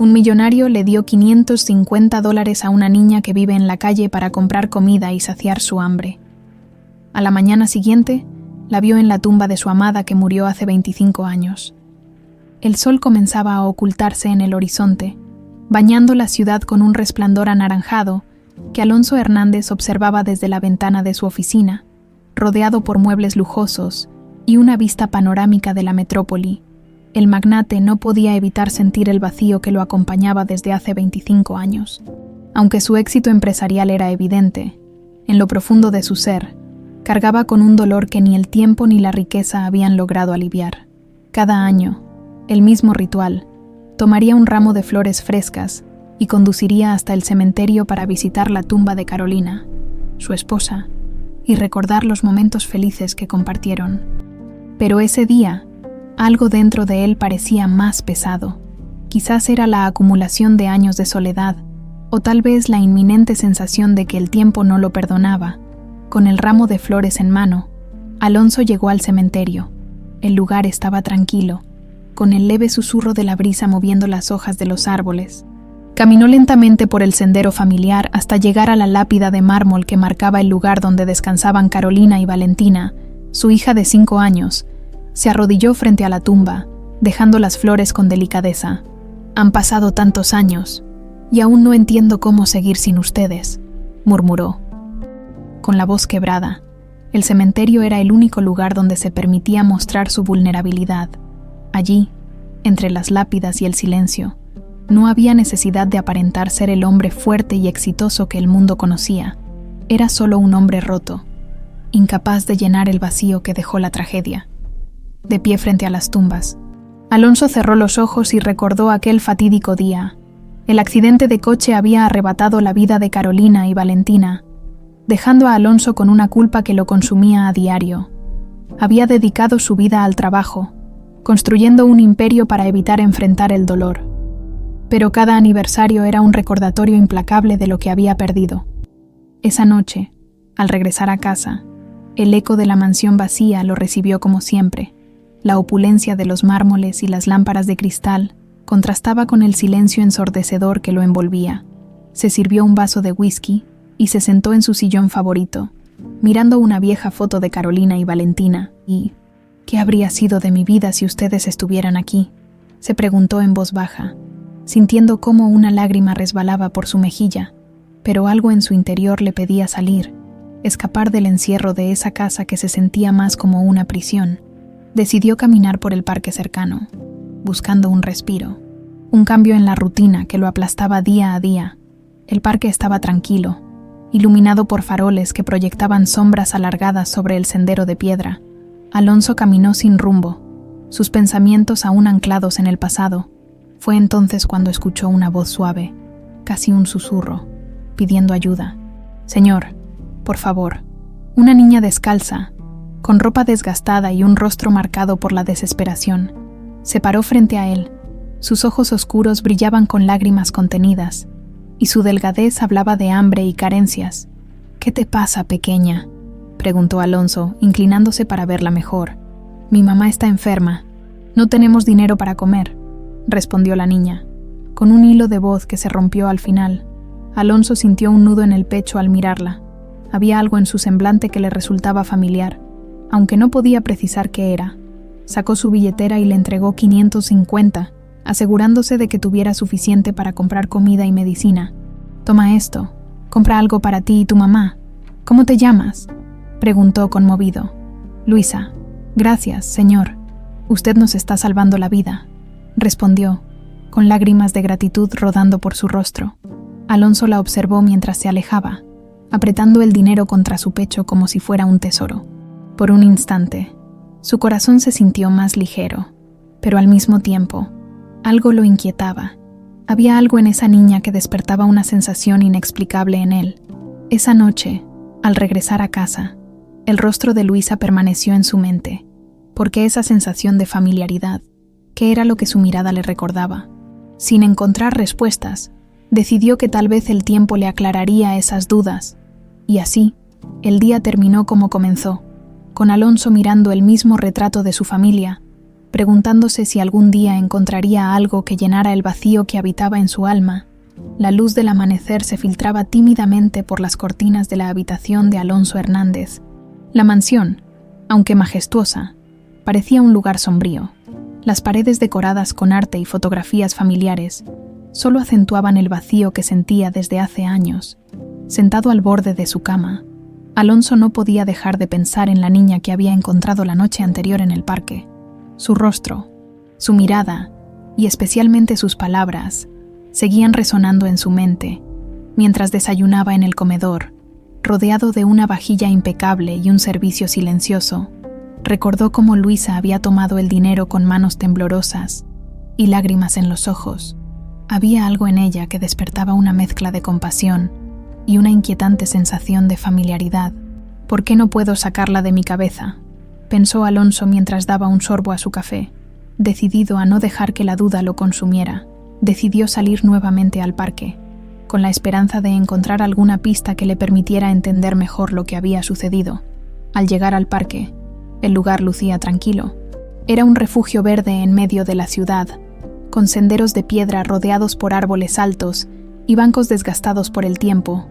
Un millonario le dio $550 a una niña que vive en la calle para comprar comida y saciar su hambre. A la mañana siguiente, la vio en la tumba de su amada que murió hace 25 años. El sol comenzaba a ocultarse en el horizonte, bañando la ciudad con un resplandor anaranjado que Alonso Hernández observaba desde la ventana de su oficina, rodeado por muebles lujosos y una vista panorámica de la metrópoli. El magnate no podía evitar sentir el vacío que lo acompañaba desde hace 25 años. Aunque su éxito empresarial era evidente, en lo profundo de su ser, cargaba con un dolor que ni el tiempo ni la riqueza habían logrado aliviar. Cada año, el mismo ritual, tomaría un ramo de flores frescas y conduciría hasta el cementerio para visitar la tumba de Carolina, su esposa, y recordar los momentos felices que compartieron. Pero ese día, algo dentro de él parecía más pesado. Quizás era la acumulación de años de soledad, o tal vez la inminente sensación de que el tiempo no lo perdonaba. Con el ramo de flores en mano, Alonso llegó al cementerio. El lugar estaba tranquilo, con el leve susurro de la brisa moviendo las hojas de los árboles. Caminó lentamente por el sendero familiar hasta llegar a la lápida de mármol que marcaba el lugar donde descansaban Carolina y Valentina, su hija de 5 años. Se arrodilló frente a la tumba, dejando las flores con delicadeza. «Han pasado tantos años, y aún no entiendo cómo seguir sin ustedes», murmuró. Con la voz quebrada, el cementerio era el único lugar donde se permitía mostrar su vulnerabilidad. Allí, entre las lápidas y el silencio, no había necesidad de aparentar ser el hombre fuerte y exitoso que el mundo conocía. Era solo un hombre roto, incapaz de llenar el vacío que dejó la tragedia. De pie frente a las tumbas, Alonso cerró los ojos y recordó aquel fatídico día. El accidente de coche había arrebatado la vida de Carolina y Valentina, dejando a Alonso con una culpa que lo consumía a diario. Había dedicado su vida al trabajo, construyendo un imperio para evitar enfrentar el dolor. Pero cada aniversario era un recordatorio implacable de lo que había perdido. Esa noche, al regresar a casa, el eco de la mansión vacía lo recibió como siempre. La opulencia de los mármoles y las lámparas de cristal contrastaba con el silencio ensordecedor que lo envolvía. Se sirvió un vaso de whisky y se sentó en su sillón favorito, mirando una vieja foto de Carolina y Valentina. ¿Y qué habría sido de mi vida si ustedes estuvieran aquí?, se preguntó en voz baja, sintiendo cómo una lágrima resbalaba por su mejilla, pero algo en su interior le pedía salir, escapar del encierro de esa casa que se sentía más como una prisión. Decidió caminar por el parque cercano, buscando un respiro, un cambio en la rutina que lo aplastaba día a día. El parque estaba tranquilo, iluminado por faroles que proyectaban sombras alargadas sobre el sendero de piedra. Alonso caminó sin rumbo, sus pensamientos aún anclados en el pasado. Fue entonces cuando escuchó una voz suave, casi un susurro, pidiendo ayuda. «Señor, por favor». Una niña descalza, con ropa desgastada y un rostro marcado por la desesperación, se paró frente a él. Sus ojos oscuros brillaban con lágrimas contenidas, y su delgadez hablaba de hambre y carencias. «¿Qué te pasa, pequeña?», preguntó Alonso, inclinándose para verla mejor. «Mi mamá está enferma. No tenemos dinero para comer», respondió la niña, con un hilo de voz que se rompió al final. Alonso sintió un nudo en el pecho al mirarla. Había algo en su semblante que le resultaba familiar, aunque no podía precisar qué era. Sacó su billetera y le entregó 550, asegurándose de que tuviera suficiente para comprar comida y medicina. «Toma esto. Compra algo para ti y tu mamá. ¿Cómo te llamas?», preguntó conmovido. «Luisa». «Gracias, señor. Usted nos está salvando la vida», respondió, con lágrimas de gratitud rodando por su rostro. Alonso la observó mientras se alejaba, apretando el dinero contra su pecho como si fuera un tesoro. Por un instante, su corazón se sintió más ligero, pero al mismo tiempo, algo lo inquietaba. Había algo en esa niña que despertaba una sensación inexplicable en él. Esa noche, al regresar a casa, el rostro de Luisa permaneció en su mente. ¿Por qué esa sensación de familiaridad? ¿Qué era lo que su mirada le recordaba? Sin encontrar respuestas, decidió que tal vez el tiempo le aclararía esas dudas. Y así, el día terminó como comenzó, con Alonso mirando el mismo retrato de su familia, preguntándose si algún día encontraría algo que llenara el vacío que habitaba en su alma. La luz del amanecer se filtraba tímidamente por las cortinas de la habitación de Alonso Hernández. La mansión, aunque majestuosa, parecía un lugar sombrío. Las paredes decoradas con arte y fotografías familiares solo acentuaban el vacío que sentía desde hace años. Sentado al borde de su cama, Alonso no podía dejar de pensar en la niña que había encontrado la noche anterior en el parque. Su rostro, su mirada y especialmente sus palabras seguían resonando en su mente mientras desayunaba en el comedor, rodeado de una vajilla impecable y un servicio silencioso. Recordó cómo Luisa había tomado el dinero con manos temblorosas y lágrimas en los ojos. Había algo en ella que despertaba una mezcla de compasión y una inquietante sensación de familiaridad. ¿Por qué no puedo sacarla de mi cabeza?, pensó Alonso mientras daba un sorbo a su café. Decidido a no dejar que la duda lo consumiera, decidió salir nuevamente al parque, con la esperanza de encontrar alguna pista que le permitiera entender mejor lo que había sucedido. Al llegar al parque, el lugar lucía tranquilo. Era un refugio verde en medio de la ciudad, con senderos de piedra rodeados por árboles altos y bancos desgastados por el tiempo.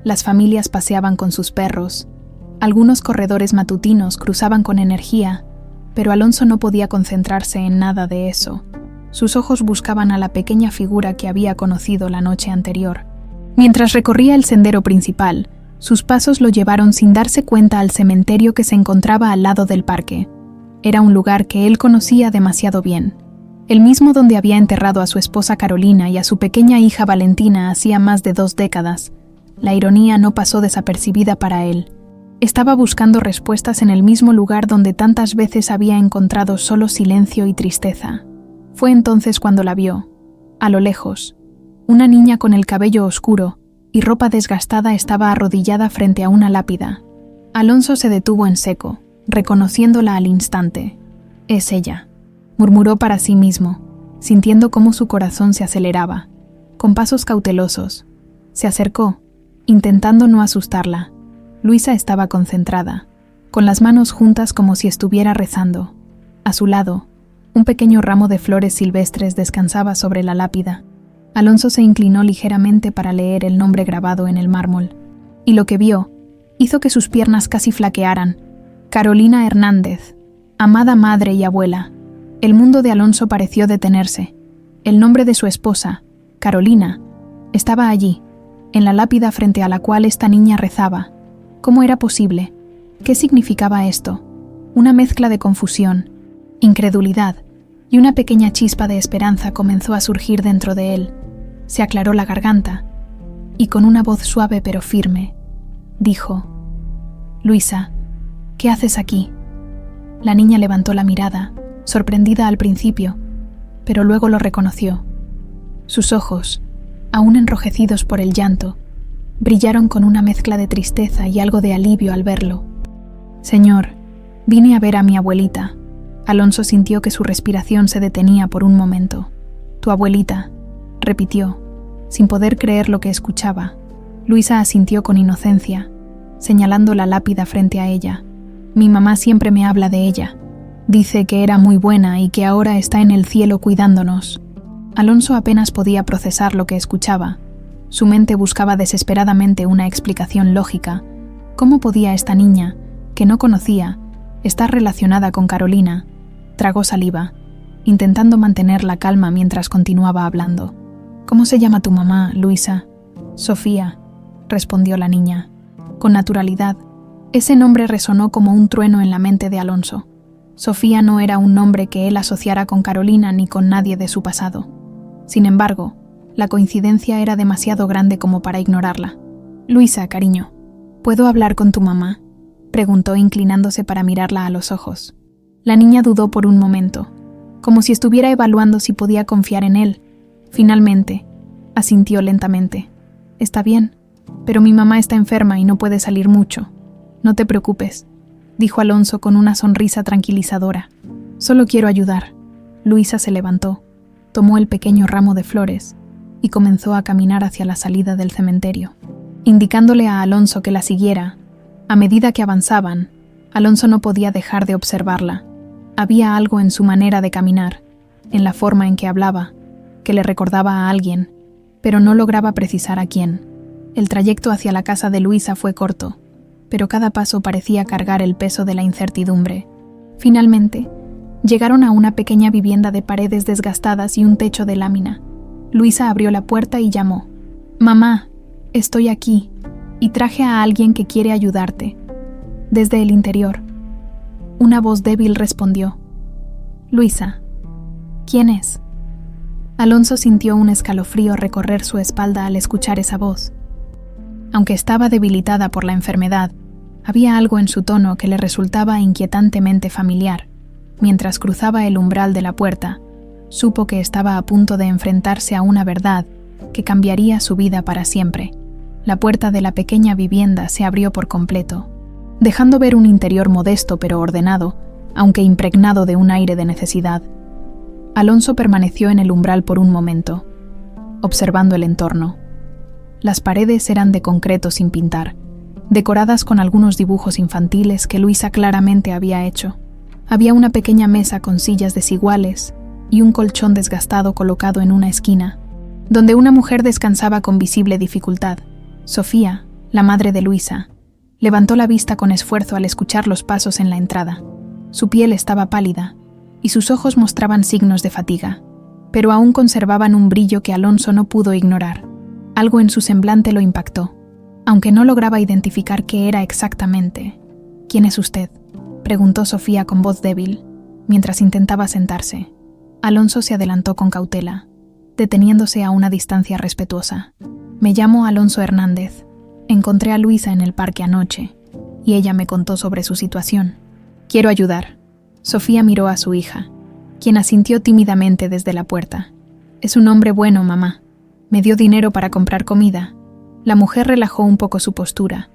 Las familias paseaban con sus perros. Algunos corredores matutinos cruzaban con energía, pero Alonso no podía concentrarse en nada de eso. Sus ojos buscaban a la pequeña figura que había conocido la noche anterior. Mientras recorría el sendero principal, sus pasos lo llevaron sin darse cuenta al cementerio que se encontraba al lado del parque. Era un lugar que él conocía demasiado bien, el mismo donde había enterrado a su esposa Carolina y a su pequeña hija Valentina hacía más de 2 décadas. La ironía no pasó desapercibida para él. Estaba buscando respuestas en el mismo lugar donde tantas veces había encontrado solo silencio y tristeza. Fue entonces cuando la vio. A lo lejos, una niña con el cabello oscuro y ropa desgastada estaba arrodillada frente a una lápida. Alonso se detuvo en seco, reconociéndola al instante. «Es ella», murmuró para sí mismo, sintiendo cómo su corazón se aceleraba. Con pasos cautelosos, se acercó, intentando no asustarla. Luisa estaba concentrada, con las manos juntas como si estuviera rezando. A su lado, un pequeño ramo de flores silvestres descansaba sobre la lápida. Alonso se inclinó ligeramente para leer el nombre grabado en el mármol, y lo que vio hizo que sus piernas casi flaquearan. Carolina Hernández, amada madre y abuela. El mundo de Alonso pareció detenerse. El nombre de su esposa, Carolina, estaba allí, en la lápida frente a la cual esta niña rezaba. ¿Cómo era posible? ¿Qué significaba esto? Una mezcla de confusión, incredulidad y una pequeña chispa de esperanza comenzó a surgir dentro de él. Se aclaró la garganta y con una voz suave pero firme, dijo: «Luisa, ¿qué haces aquí?» La niña levantó la mirada, sorprendida al principio, pero luego lo reconoció. Sus ojos, aún enrojecidos por el llanto, brillaron con una mezcla de tristeza y algo de alivio al verlo. «Señor, vine a ver a mi abuelita». Alonso sintió que su respiración se detenía por un momento. «Tu abuelita», repitió, sin poder creer lo que escuchaba. Luisa asintió con inocencia, señalando la lápida frente a ella. «Mi mamá siempre me habla de ella. Dice que era muy buena y que ahora está en el cielo cuidándonos». Alonso apenas podía procesar lo que escuchaba. Su mente buscaba desesperadamente una explicación lógica. ¿Cómo podía esta niña, que no conocía, estar relacionada con Carolina? Tragó saliva, intentando mantener la calma mientras continuaba hablando. «¿Cómo se llama tu mamá, Luisa?» «Sofía», respondió la niña, con naturalidad. Ese nombre resonó como un trueno en la mente de Alonso. Sofía no era un nombre que él asociara con Carolina ni con nadie de su pasado. Sin embargo, la coincidencia era demasiado grande como para ignorarla. «Luisa, cariño, ¿puedo hablar con tu mamá?», preguntó inclinándose para mirarla a los ojos. La niña dudó por un momento, como si estuviera evaluando si podía confiar en él. Finalmente, asintió lentamente. «Está bien, pero mi mamá está enferma y no puede salir mucho. No te preocupes», dijo Alonso con una sonrisa tranquilizadora. «Solo quiero ayudar». Luisa se levantó, tomó el pequeño ramo de flores y comenzó a caminar hacia la salida del cementerio, indicándole a Alonso que la siguiera. A medida que avanzaban, Alonso no podía dejar de observarla. Había algo en su manera de caminar, en la forma en que hablaba, que le recordaba a alguien, pero no lograba precisar a quién. El trayecto hacia la casa de Luisa fue corto, pero cada paso parecía cargar el peso de la incertidumbre. Finalmente, llegaron a una pequeña vivienda de paredes desgastadas y un techo de lámina. Luisa abrió la puerta y llamó: «Mamá, estoy aquí, y traje a alguien que quiere ayudarte». Desde el interior, una voz débil respondió: «Luisa, ¿quién es?». Alonso sintió un escalofrío recorrer su espalda al escuchar esa voz. Aunque estaba debilitada por la enfermedad, había algo en su tono que le resultaba inquietantemente familiar. Mientras cruzaba el umbral de la puerta, supo que estaba a punto de enfrentarse a una verdad que cambiaría su vida para siempre. La puerta de la pequeña vivienda se abrió por completo, dejando ver un interior modesto pero ordenado, aunque impregnado de un aire de necesidad. Alonso permaneció en el umbral por un momento, observando el entorno. Las paredes eran de concreto sin pintar, decoradas con algunos dibujos infantiles que Luisa claramente había hecho. Había una pequeña mesa con sillas desiguales y un colchón desgastado colocado en una esquina, donde una mujer descansaba con visible dificultad. Sofía, la madre de Luisa, levantó la vista con esfuerzo al escuchar los pasos en la entrada. Su piel estaba pálida y sus ojos mostraban signos de fatiga, pero aún conservaban un brillo que Alonso no pudo ignorar. Algo en su semblante lo impactó, aunque no lograba identificar qué era exactamente. «¿Quién es usted?», preguntó Sofía con voz débil, mientras intentaba sentarse. Alonso se adelantó con cautela, deteniéndose a una distancia respetuosa. «Me llamo Alonso Hernández. Encontré a Luisa en el parque anoche, y ella me contó sobre su situación. Quiero ayudar». Sofía miró a su hija, quien asintió tímidamente desde la puerta. «Es un hombre bueno, mamá. Me dio dinero para comprar comida». La mujer relajó un poco su postura,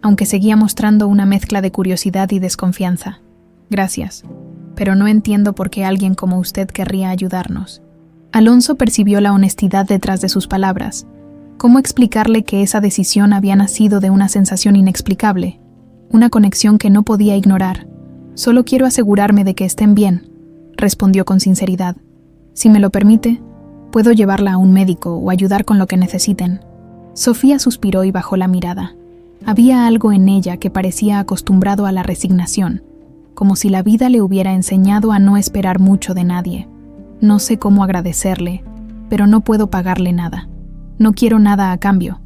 aunque seguía mostrando una mezcla de curiosidad y desconfianza. «Gracias, pero no entiendo por qué alguien como usted querría ayudarnos». Alonso percibió la honestidad detrás de sus palabras. ¿Cómo explicarle que esa decisión había nacido de una sensación inexplicable? Una conexión que no podía ignorar. «Solo quiero asegurarme de que estén bien», respondió con sinceridad. «Si me lo permite, puedo llevarla a un médico o ayudar con lo que necesiten». Sofía suspiró y bajó la mirada. Había algo en ella que parecía acostumbrado a la resignación, como si la vida le hubiera enseñado a no esperar mucho de nadie. «No sé cómo agradecerle, pero no puedo pagarle nada. No quiero nada a cambio»,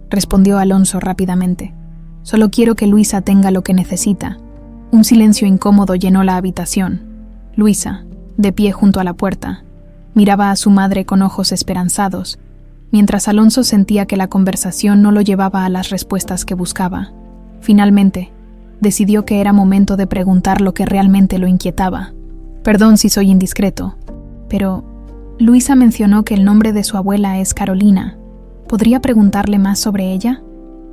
respondió Alonso rápidamente. «Solo quiero que Luisa tenga lo que necesita». Un silencio incómodo llenó la habitación. Luisa, de pie junto a la puerta, miraba a su madre con ojos esperanzados, mientras Alonso sentía que la conversación no lo llevaba a las respuestas que buscaba. Finalmente, decidió que era momento de preguntar lo que realmente lo inquietaba. «Perdón si soy indiscreto, pero Luisa mencionó que el nombre de su abuela es Carolina. ¿Podría preguntarle más sobre ella?».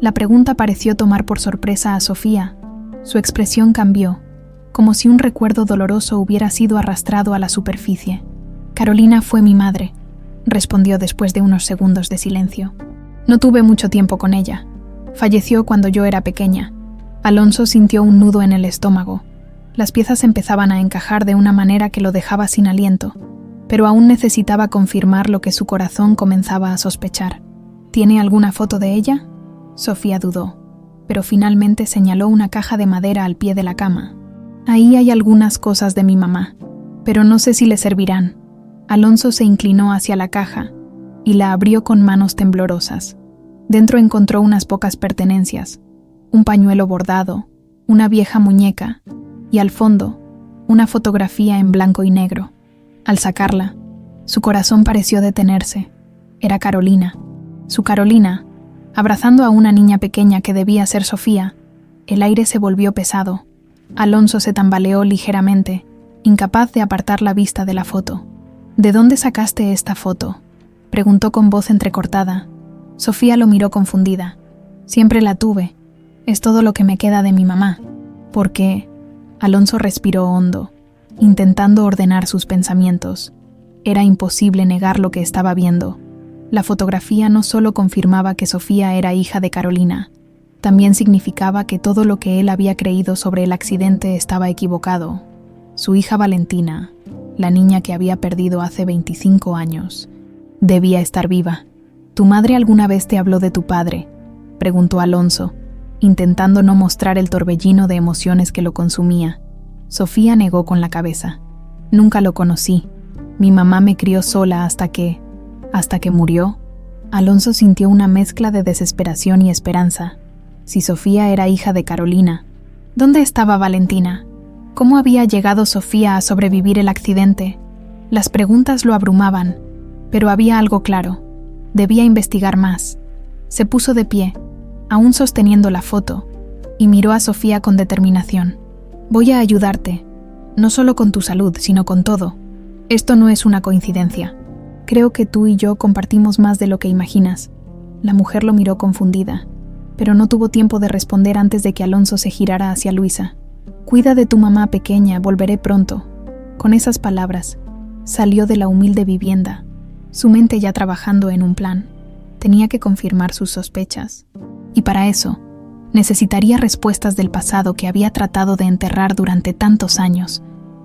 La pregunta pareció tomar por sorpresa a Sofía. Su expresión cambió, como si un recuerdo doloroso hubiera sido arrastrado a la superficie. «Carolina fue mi madre», respondió después de unos segundos de silencio. «No tuve mucho tiempo con ella. Falleció cuando yo era pequeña». Alonso sintió un nudo en el estómago. Las piezas empezaban a encajar de una manera que lo dejaba sin aliento, pero aún necesitaba confirmar lo que su corazón comenzaba a sospechar. «¿Tiene alguna foto de ella?». Sofía dudó, pero finalmente señaló una caja de madera al pie de la cama. «Ahí hay algunas cosas de mi mamá, pero no sé si le servirán». Alonso se inclinó hacia la caja y la abrió con manos temblorosas. Dentro encontró unas pocas pertenencias, un pañuelo bordado, una vieja muñeca y al fondo, una fotografía en blanco y negro. Al sacarla, su corazón pareció detenerse. Era Carolina. Su Carolina, abrazando a una niña pequeña que debía ser Sofía. El aire se volvió pesado. Alonso se tambaleó ligeramente, incapaz de apartar la vista de la foto. «¿De dónde sacaste esta foto?», preguntó con voz entrecortada. Sofía lo miró confundida. «Siempre la tuve. Es todo lo que me queda de mi mamá». «¿Por qué?». Alonso respiró hondo, intentando ordenar sus pensamientos. Era imposible negar lo que estaba viendo. La fotografía no solo confirmaba que Sofía era hija de Carolina, también significaba que todo lo que él había creído sobre el accidente estaba equivocado. Su hija Valentina, la niña que había perdido hace 25 años, debía estar viva. ¿Tu madre alguna vez te habló de tu padre?, preguntó Alonso, intentando no mostrar el torbellino de emociones que lo consumía. Sofía negó con la cabeza. Nunca lo conocí. Mi mamá me crió sola hasta que murió. Alonso sintió una mezcla de desesperación y esperanza. Si Sofía era hija de Carolina, ¿dónde estaba Valentina? ¿Cómo había llegado Sofía a sobrevivir el accidente? Las preguntas lo abrumaban, pero había algo claro. Debía investigar más. Se puso de pie, aún sosteniendo la foto, y miró a Sofía con determinación. Voy a ayudarte, no solo con tu salud, sino con todo. Esto no es una coincidencia. Creo que tú y yo compartimos más de lo que imaginas. La mujer lo miró confundida, pero no tuvo tiempo de responder antes de que Alonso se girara hacia Luisa. Cuida de tu mamá pequeña, volveré pronto. Con esas palabras, salió de la humilde vivienda, su mente ya trabajando en un plan. Tenía que confirmar sus sospechas. Y para eso, necesitaría respuestas del pasado que había tratado de enterrar durante tantos años.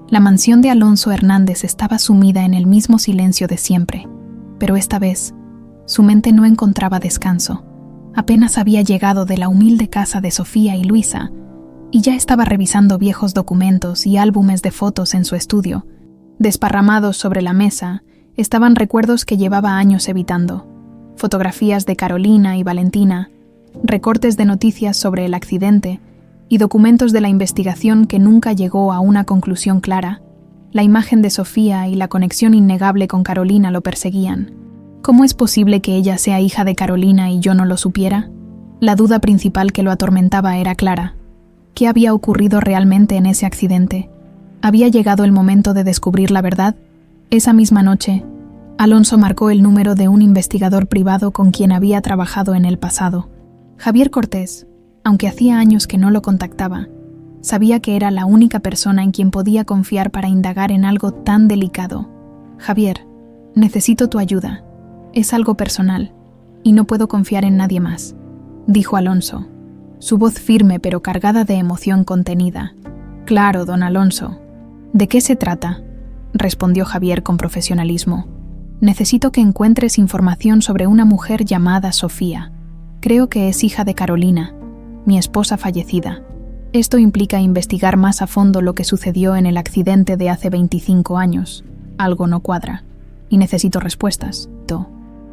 La mansión de Alonso Hernández estaba sumida en el mismo silencio de siempre, pero esta vez, su mente no encontraba descanso. Apenas había llegado de la humilde casa de Sofía y Luisa, y ya estaba revisando viejos documentos y álbumes de fotos en su estudio. Desparramados sobre la mesa, estaban recuerdos que llevaba años evitando. Fotografías de Carolina y Valentina, recortes de noticias sobre el accidente y documentos de la investigación que nunca llegó a una conclusión clara. La imagen de Sofía y la conexión innegable con Carolina lo perseguían. ¿Cómo es posible que ella sea hija de Carolina y yo no lo supiera? La duda principal que lo atormentaba era clara. ¿Qué había ocurrido realmente en ese accidente? ¿Había llegado el momento de descubrir la verdad? Esa misma noche, Alonso marcó el número de un investigador privado con quien había trabajado en el pasado. Javier Cortés, aunque hacía años que no lo contactaba, sabía que era la única persona en quien podía confiar para indagar en algo tan delicado. Javier, necesito tu ayuda. Es algo personal, y no puedo confiar en nadie más, dijo Alonso, su voz firme pero cargada de emoción contenida. Claro, don Alonso. ¿De qué se trata?, respondió Javier con profesionalismo. Necesito que encuentres información sobre una mujer llamada Sofía. Creo que es hija de Carolina, mi esposa fallecida. Esto implica investigar más a fondo lo que sucedió en el accidente de hace 25 años. Algo no cuadra, y necesito respuestas.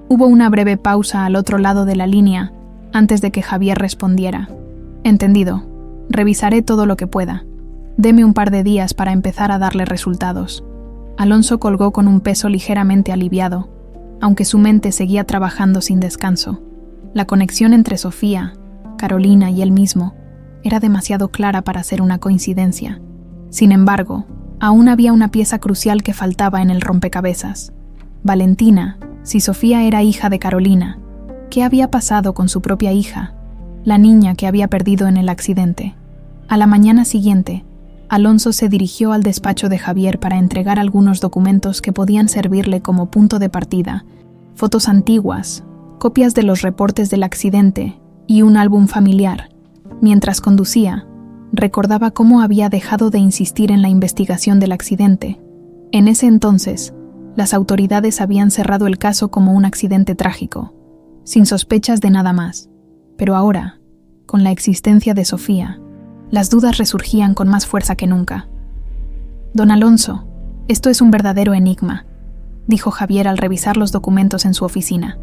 Hubo una breve pausa al otro lado de la línea antes de que Javier respondiera. Entendido. Revisaré todo lo que pueda. Deme un par de días para empezar a darle resultados. Alonso colgó con un peso ligeramente aliviado, aunque su mente seguía trabajando sin descanso. La conexión entre Sofía, Carolina y él mismo era demasiado clara para ser una coincidencia. Sin embargo, aún había una pieza crucial que faltaba en el rompecabezas. Valentina, si Sofía era hija de Carolina, ¿qué había pasado con su propia hija, la niña que había perdido en el accidente? A la mañana siguiente, Alonso se dirigió al despacho de Javier para entregar algunos documentos que podían servirle como punto de partida: fotos antiguas, copias de los reportes del accidente y un álbum familiar. Mientras conducía, recordaba cómo había dejado de insistir en la investigación del accidente. En ese entonces, las autoridades habían cerrado el caso como un accidente trágico, sin sospechas de nada más. Pero ahora, con la existencia de Sofía, las dudas resurgían con más fuerza que nunca. Don Alonso, esto es un verdadero enigma, dijo Javier al revisar los documentos en su oficina.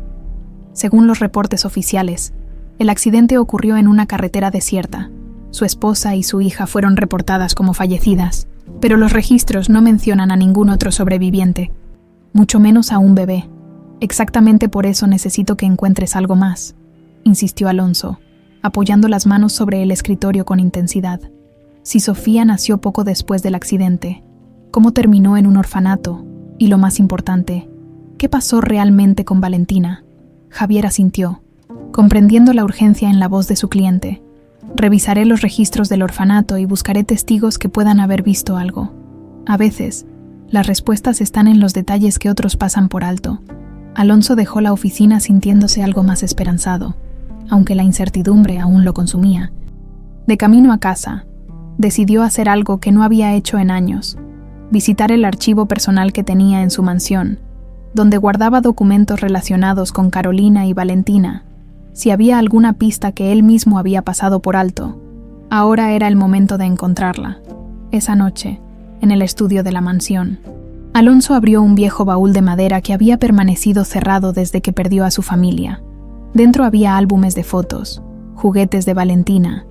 Según los reportes oficiales, el accidente ocurrió en una carretera desierta. Su esposa y su hija fueron reportadas como fallecidas, pero los registros no mencionan a ningún otro sobreviviente, mucho menos a un bebé. Exactamente por eso necesito que encuentres algo más, insistió Alonso, apoyando las manos sobre el escritorio con intensidad. Si Sofía nació poco después del accidente, ¿cómo terminó en un orfanato? Y lo más importante, ¿qué pasó realmente con Valentina? Javier asintió, comprendiendo la urgencia en la voz de su cliente. Revisaré los registros del orfanato y buscaré testigos que puedan haber visto algo. A veces, las respuestas están en los detalles que otros pasan por alto. Alonso dejó la oficina sintiéndose algo más esperanzado, aunque la incertidumbre aún lo consumía. De camino a casa, decidió hacer algo que no había hecho en años: visitar el archivo personal que tenía en su mansión, donde guardaba documentos relacionados con Carolina y Valentina. Si había alguna pista que él mismo había pasado por alto, ahora era el momento de encontrarla. Esa noche, en el estudio de la mansión, Alonso abrió un viejo baúl de madera que había permanecido cerrado desde que perdió a su familia. Dentro había álbumes de fotos, juguetes de Valentina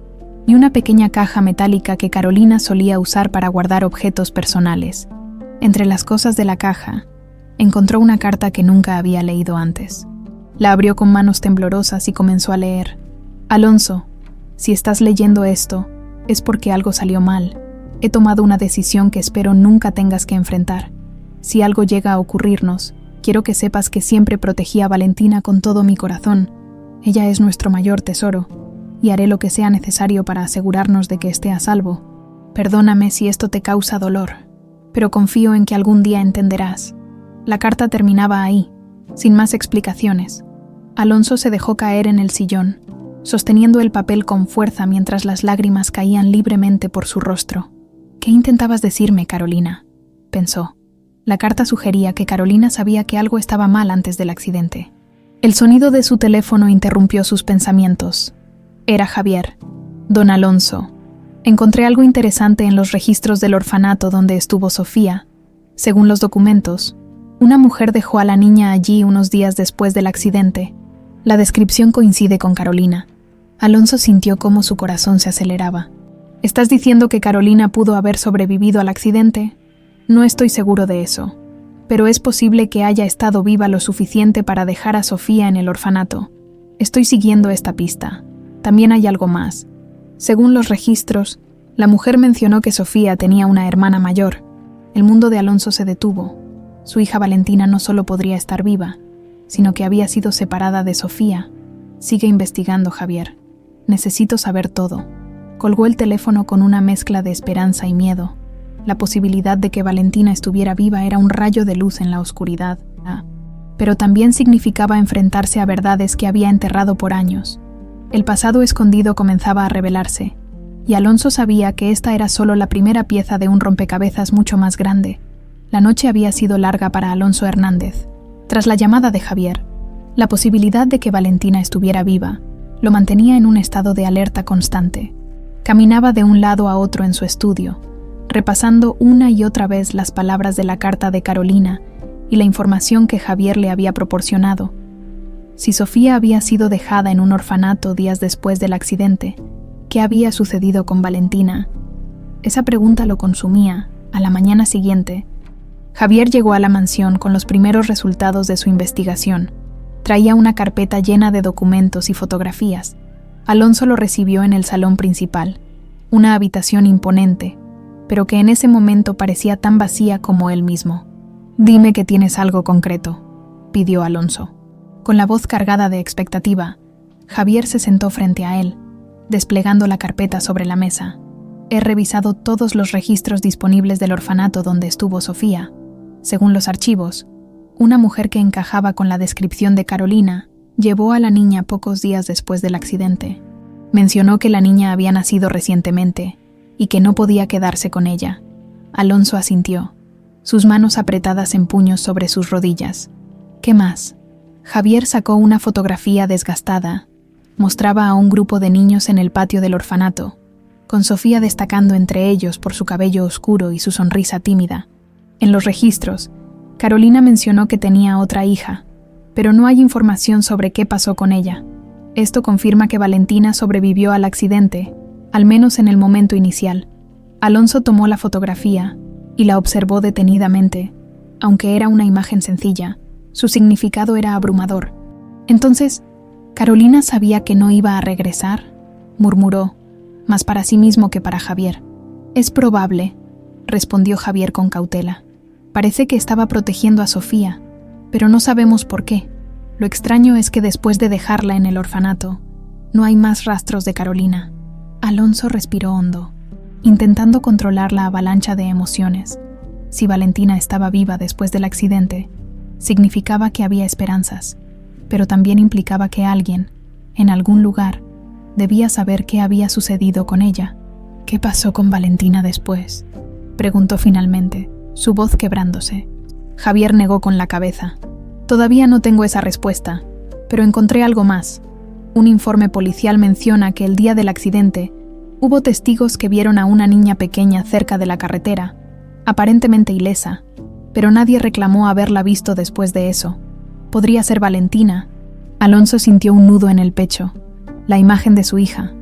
y una pequeña caja metálica que Carolina solía usar para guardar objetos personales. Entre las cosas de la caja, encontró una carta que nunca había leído antes. La abrió con manos temblorosas y comenzó a leer: Alonso, si estás leyendo esto, es porque algo salió mal. He tomado una decisión que espero nunca tengas que enfrentar. Si algo llega a ocurrirnos, quiero que sepas que siempre protegí a Valentina con todo mi corazón. Ella es nuestro mayor tesoro, y haré lo que sea necesario para asegurarnos de que esté a salvo. Perdóname si esto te causa dolor, pero confío en que algún día entenderás. La carta terminaba ahí, sin más explicaciones. Alonso se dejó caer en el sillón, sosteniendo el papel con fuerza mientras las lágrimas caían libremente por su rostro. ¿Qué intentabas decirme, Carolina?, pensó. La carta sugería que Carolina sabía que algo estaba mal antes del accidente. El sonido de su teléfono interrumpió sus pensamientos. Era Javier. Don Alonso. Encontré algo interesante en los registros del orfanato donde estuvo Sofía. Según los documentos, una mujer dejó a la niña allí unos días después del accidente. La descripción coincide con Carolina. Alonso sintió cómo su corazón se aceleraba. ¿Estás diciendo que Carolina pudo haber sobrevivido al accidente? No estoy seguro de eso, pero es posible que haya estado viva lo suficiente para dejar a Sofía en el orfanato. Estoy siguiendo esta pista. También hay algo más. Según los registros, la mujer mencionó que Sofía tenía una hermana mayor. El mundo de Alonso se detuvo. Su hija Valentina no solo podría estar viva, sino que había sido separada de Sofía. Sigue investigando, Javier. Necesito saber todo. Colgó el teléfono con una mezcla de esperanza y miedo. La posibilidad de que Valentina estuviera viva era un rayo de luz en la oscuridad, pero también significaba enfrentarse a verdades que había enterrado por años. El pasado escondido comenzaba a revelarse, y Alonso sabía que esta era solo la primera pieza de un rompecabezas mucho más grande. La noche había sido larga para Alonso Hernández. Tras la llamada de Javier, la posibilidad de que Valentina estuviera viva lo mantenía en un estado de alerta constante. Caminaba de un lado a otro en su estudio, repasando una y otra vez las palabras de la carta de Carolina y la información que Javier le había proporcionado. Si Sofía había sido dejada en un orfanato días después del accidente, ¿qué había sucedido con Valentina? Esa pregunta lo consumía. A la mañana siguiente, Javier llegó a la mansión con los primeros resultados de su investigación. Traía una carpeta llena de documentos y fotografías. Alonso lo recibió en el salón principal, una habitación imponente, pero que en ese momento parecía tan vacía como él mismo. «Dime que tienes algo concreto», pidió Alonso. Con la voz cargada de expectativa, Javier se sentó frente a él, desplegando la carpeta sobre la mesa. «He revisado todos los registros disponibles del orfanato donde estuvo Sofía. Según los archivos, una mujer que encajaba con la descripción de Carolina llevó a la niña pocos días después del accidente. Mencionó que la niña había nacido recientemente y que no podía quedarse con ella». Alonso asintió, sus manos apretadas en puños sobre sus rodillas. «¿Qué más?». Javier sacó una fotografía desgastada. Mostraba a un grupo de niños en el patio del orfanato, con Sofía destacando entre ellos por su cabello oscuro y su sonrisa tímida. En los registros, Carolina mencionó que tenía otra hija, pero no hay información sobre qué pasó con ella. Esto confirma que Valentina sobrevivió al accidente, al menos en el momento inicial. Alonso tomó la fotografía y la observó detenidamente. Aunque era una imagen sencilla, su significado era abrumador. Entonces, ¿Carolina sabía que no iba a regresar?, murmuró, más para sí mismo que para Javier. «Es probable», respondió Javier con cautela. «Parece que estaba protegiendo a Sofía, pero no sabemos por qué. Lo extraño es que después de dejarla en el orfanato, no hay más rastros de Carolina». Alonso respiró hondo, intentando controlar la avalancha de emociones. Si Valentina estaba viva después del accidente, significaba que había esperanzas, pero también implicaba que alguien, en algún lugar, debía saber qué había sucedido con ella. ¿Qué pasó con Valentina después?, preguntó finalmente, su voz quebrándose. Javier negó con la cabeza. Todavía no tengo esa respuesta, pero encontré algo más. Un informe policial menciona que el día del accidente hubo testigos que vieron a una niña pequeña cerca de la carretera, aparentemente ilesa, pero nadie reclamó haberla visto después de eso. Podría ser Valentina. Alonso sintió un nudo en el pecho. La imagen de su hija,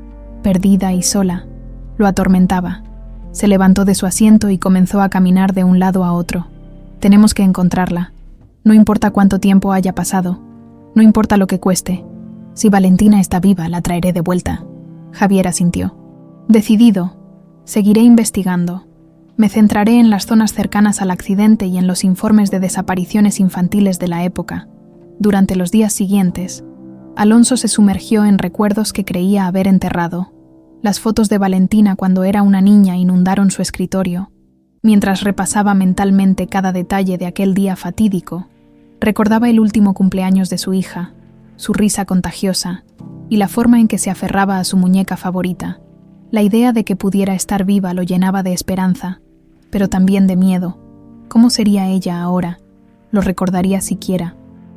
perdida y sola, lo atormentaba. Se levantó de su asiento y comenzó a caminar de un lado a otro. Tenemos que encontrarla. No importa cuánto tiempo haya pasado. No importa lo que cueste. Si Valentina está viva, la traeré de vuelta. Javier asintió. Decidido, seguiré investigando. Me centraré en las zonas cercanas al accidente y en los informes de desapariciones infantiles de la época. Durante los días siguientes, Alonso se sumergió en recuerdos que creía haber enterrado. Las fotos de Valentina cuando era una niña inundaron su escritorio. Mientras repasaba mentalmente cada detalle de aquel día fatídico, recordaba el último cumpleaños de su hija, su risa contagiosa y la forma en que se aferraba a su muñeca favorita. La idea de que pudiera estar viva lo llenaba de esperanza, pero también de miedo. ¿Cómo sería ella ahora? ¿Lo recordaría siquiera?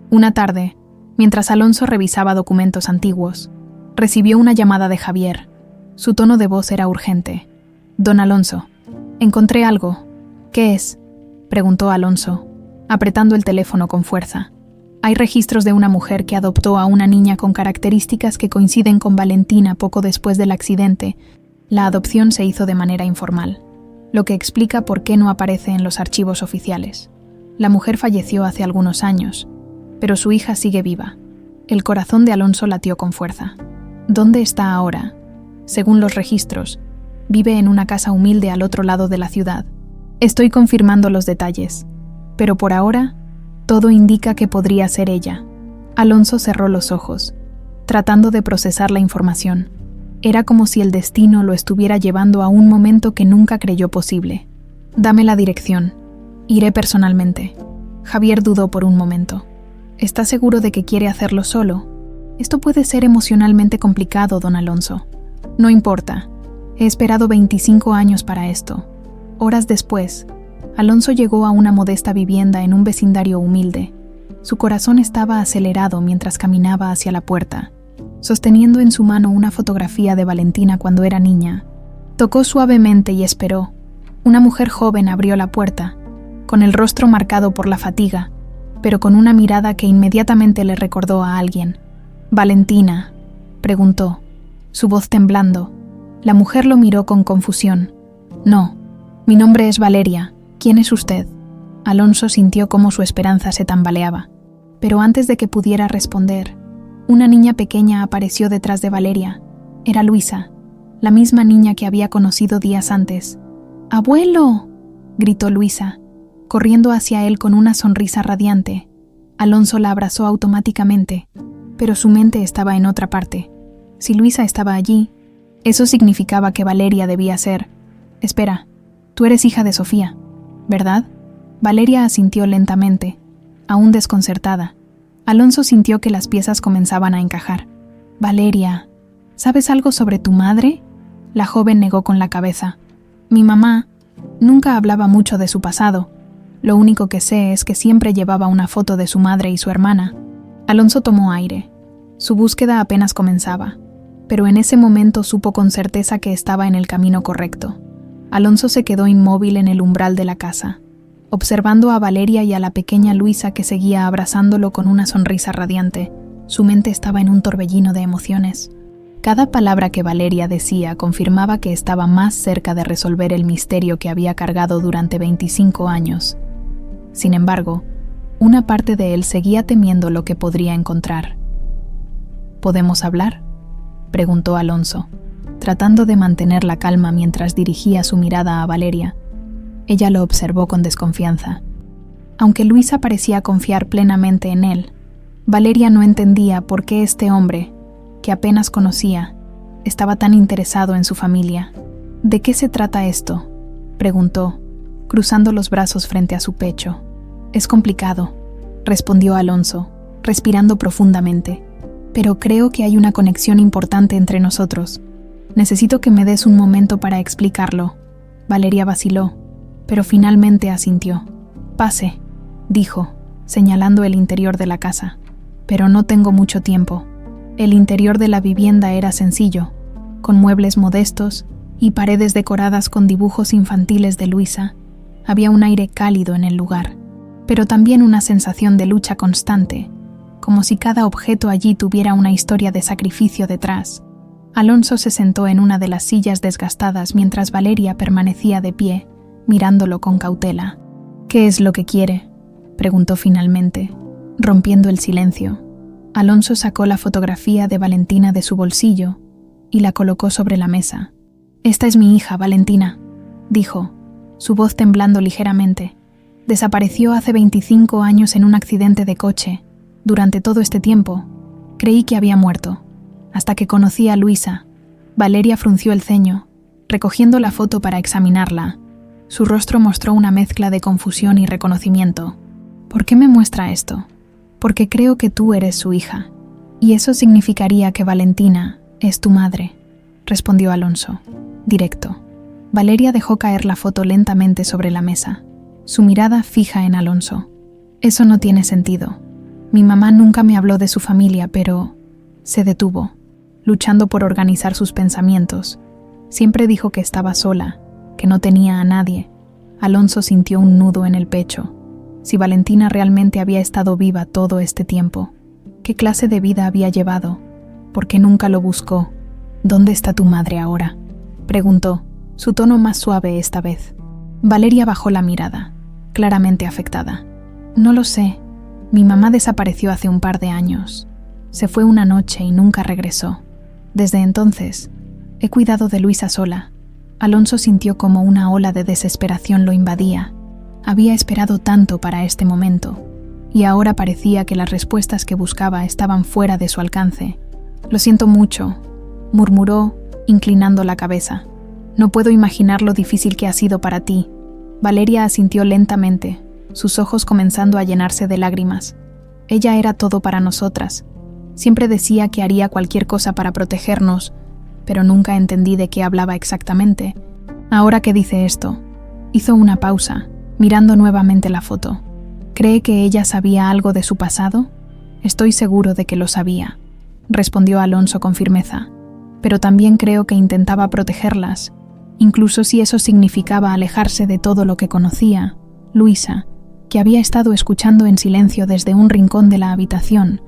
Una tarde, mientras Alonso revisaba documentos antiguos, recibió una llamada de Javier. Su tono de voz era urgente. «Don Alonso, encontré algo». «¿Qué es?», preguntó Alonso, apretando el teléfono con fuerza. «Hay registros de una mujer que adoptó a una niña con características que coinciden con Valentina poco después del accidente. La adopción se hizo de manera informal, lo que explica por qué no aparece en los archivos oficiales. La mujer falleció hace algunos años, pero su hija sigue viva». El corazón de Alonso latió con fuerza. ¿Dónde está ahora? Según los registros, vive en una casa humilde al otro lado de la ciudad. Estoy confirmando los detalles, pero por ahora, todo indica que podría ser ella. Alonso cerró los ojos, tratando de procesar la información. Era como si el destino lo estuviera llevando a un momento que nunca creyó posible. «Dame la dirección. Iré personalmente». Javier dudó por un momento. «¿Está seguro de que quiere hacerlo solo? Esto puede ser emocionalmente complicado, don Alonso». «No importa. He esperado 25 años para esto». Horas después, Alonso llegó a una modesta vivienda en un vecindario humilde. Su corazón estaba acelerado mientras caminaba hacia la puerta, sosteniendo en su mano una fotografía de Valentina cuando era niña. Tocó suavemente y esperó. Una mujer joven abrió la puerta, con el rostro marcado por la fatiga, pero con una mirada que inmediatamente le recordó a alguien. «¿Valentina?», preguntó, su voz temblando. La mujer lo miró con confusión. «No, mi nombre es Valeria. ¿Quién es usted?». Alonso sintió cómo su esperanza se tambaleaba, pero antes de que pudiera responder, una niña pequeña apareció detrás de Valeria. Era Luisa, la misma niña que había conocido días antes. «¡Abuelo!», gritó Luisa, corriendo hacia él con una sonrisa radiante. Alonso la abrazó automáticamente, pero su mente estaba en otra parte. Si Luisa estaba allí, eso significaba que Valeria debía ser. «Espera, tú eres hija de Sofía, ¿verdad?». Valeria asintió lentamente, aún desconcertada. Alonso sintió que las piezas comenzaban a encajar. «Valeria, ¿sabes algo sobre tu madre?». La joven negó con la cabeza. «Mi mamá nunca hablaba mucho de su pasado. Lo único que sé es que siempre llevaba una foto de su madre y su hermana». Alonso tomó aire. Su búsqueda apenas comenzaba, pero en ese momento supo con certeza que estaba en el camino correcto. Alonso se quedó inmóvil en el umbral de la casa, observando a Valeria y a la pequeña Luisa que seguía abrazándolo con una sonrisa radiante. Su mente estaba en un torbellino de emociones. Cada palabra que Valeria decía confirmaba que estaba más cerca de resolver el misterio que había cargado durante 25 años. Sin embargo, una parte de él seguía temiendo lo que podría encontrar. «¿Podemos hablar?», preguntó Alonso, tratando de mantener la calma mientras dirigía su mirada a Valeria. Ella lo observó con desconfianza. Aunque Luisa parecía confiar plenamente en él, Valeria no entendía por qué este hombre, que apenas conocía, estaba tan interesado en su familia. «¿De qué se trata esto?», preguntó, cruzando los brazos frente a su pecho. «Es complicado», respondió Alonso, respirando profundamente. «Pero creo que hay una conexión importante entre nosotros. Necesito que me des un momento para explicarlo. Valeria vaciló, pero finalmente asintió. Pase, dijo, señalando el interior de la casa. Pero no tengo mucho tiempo. El interior de la vivienda era sencillo, con muebles modestos y paredes decoradas con dibujos infantiles de Luisa. Había un aire cálido en el lugar, pero también una sensación de lucha constante, como si cada objeto allí tuviera una historia de sacrificio detrás. Alonso se sentó en una de las sillas desgastadas mientras Valeria permanecía de pie, mirándolo con cautela. «¿Qué es lo que quiere?», preguntó finalmente, rompiendo el silencio. Alonso sacó la fotografía de Valentina de su bolsillo y la colocó sobre la mesa. «Esta es mi hija, Valentina», dijo, su voz temblando ligeramente. «Desapareció hace 25 años en un accidente de coche. Durante todo este tiempo, creí que había muerto, hasta que conocí a Luisa». Valeria frunció el ceño, recogiendo la foto para examinarla. Su rostro mostró una mezcla de confusión y reconocimiento. «¿Por qué me muestra esto?». «Porque creo que tú eres su hija, y eso significaría que Valentina es tu madre», respondió Alonso, directo. Valeria dejó caer la foto lentamente sobre la mesa, su mirada fija en Alonso. «Eso no tiene sentido. Mi mamá nunca me habló de su familia, pero…». Se detuvo, luchando por organizar sus pensamientos. Siempre dijo que estaba sola, que no tenía a nadie. Alonso sintió un nudo en el pecho. Si Valentina realmente había estado viva todo este tiempo, ¿qué clase de vida había llevado? ¿Por qué nunca lo buscó? «¿Dónde está tu madre ahora?», preguntó, su tono más suave esta vez. Valeria bajó la mirada, claramente afectada. «No lo sé. Mi mamá desapareció hace un par de años. Se fue una noche y nunca regresó. Desde entonces, he cuidado de Luisa sola». Alonso sintió como una ola de desesperación lo invadía. Había esperado tanto para este momento, y ahora parecía que las respuestas que buscaba estaban fuera de su alcance. «Lo siento mucho», murmuró, inclinando la cabeza. «No puedo imaginar lo difícil que ha sido para ti». Valeria asintió lentamente, sus ojos comenzando a llenarse de lágrimas. «Ella era todo para nosotras. Siempre decía que haría cualquier cosa para protegernos, pero nunca entendí de qué hablaba exactamente. Ahora que dice esto», hizo una pausa, mirando nuevamente la foto. «¿Cree que ella sabía algo de su pasado?». «Estoy seguro de que lo sabía», respondió Alonso con firmeza. «Pero también creo que intentaba protegerlas, incluso si eso significaba alejarse de todo lo que conocía». Luisa, que había estado escuchando en silencio desde un rincón de la habitación,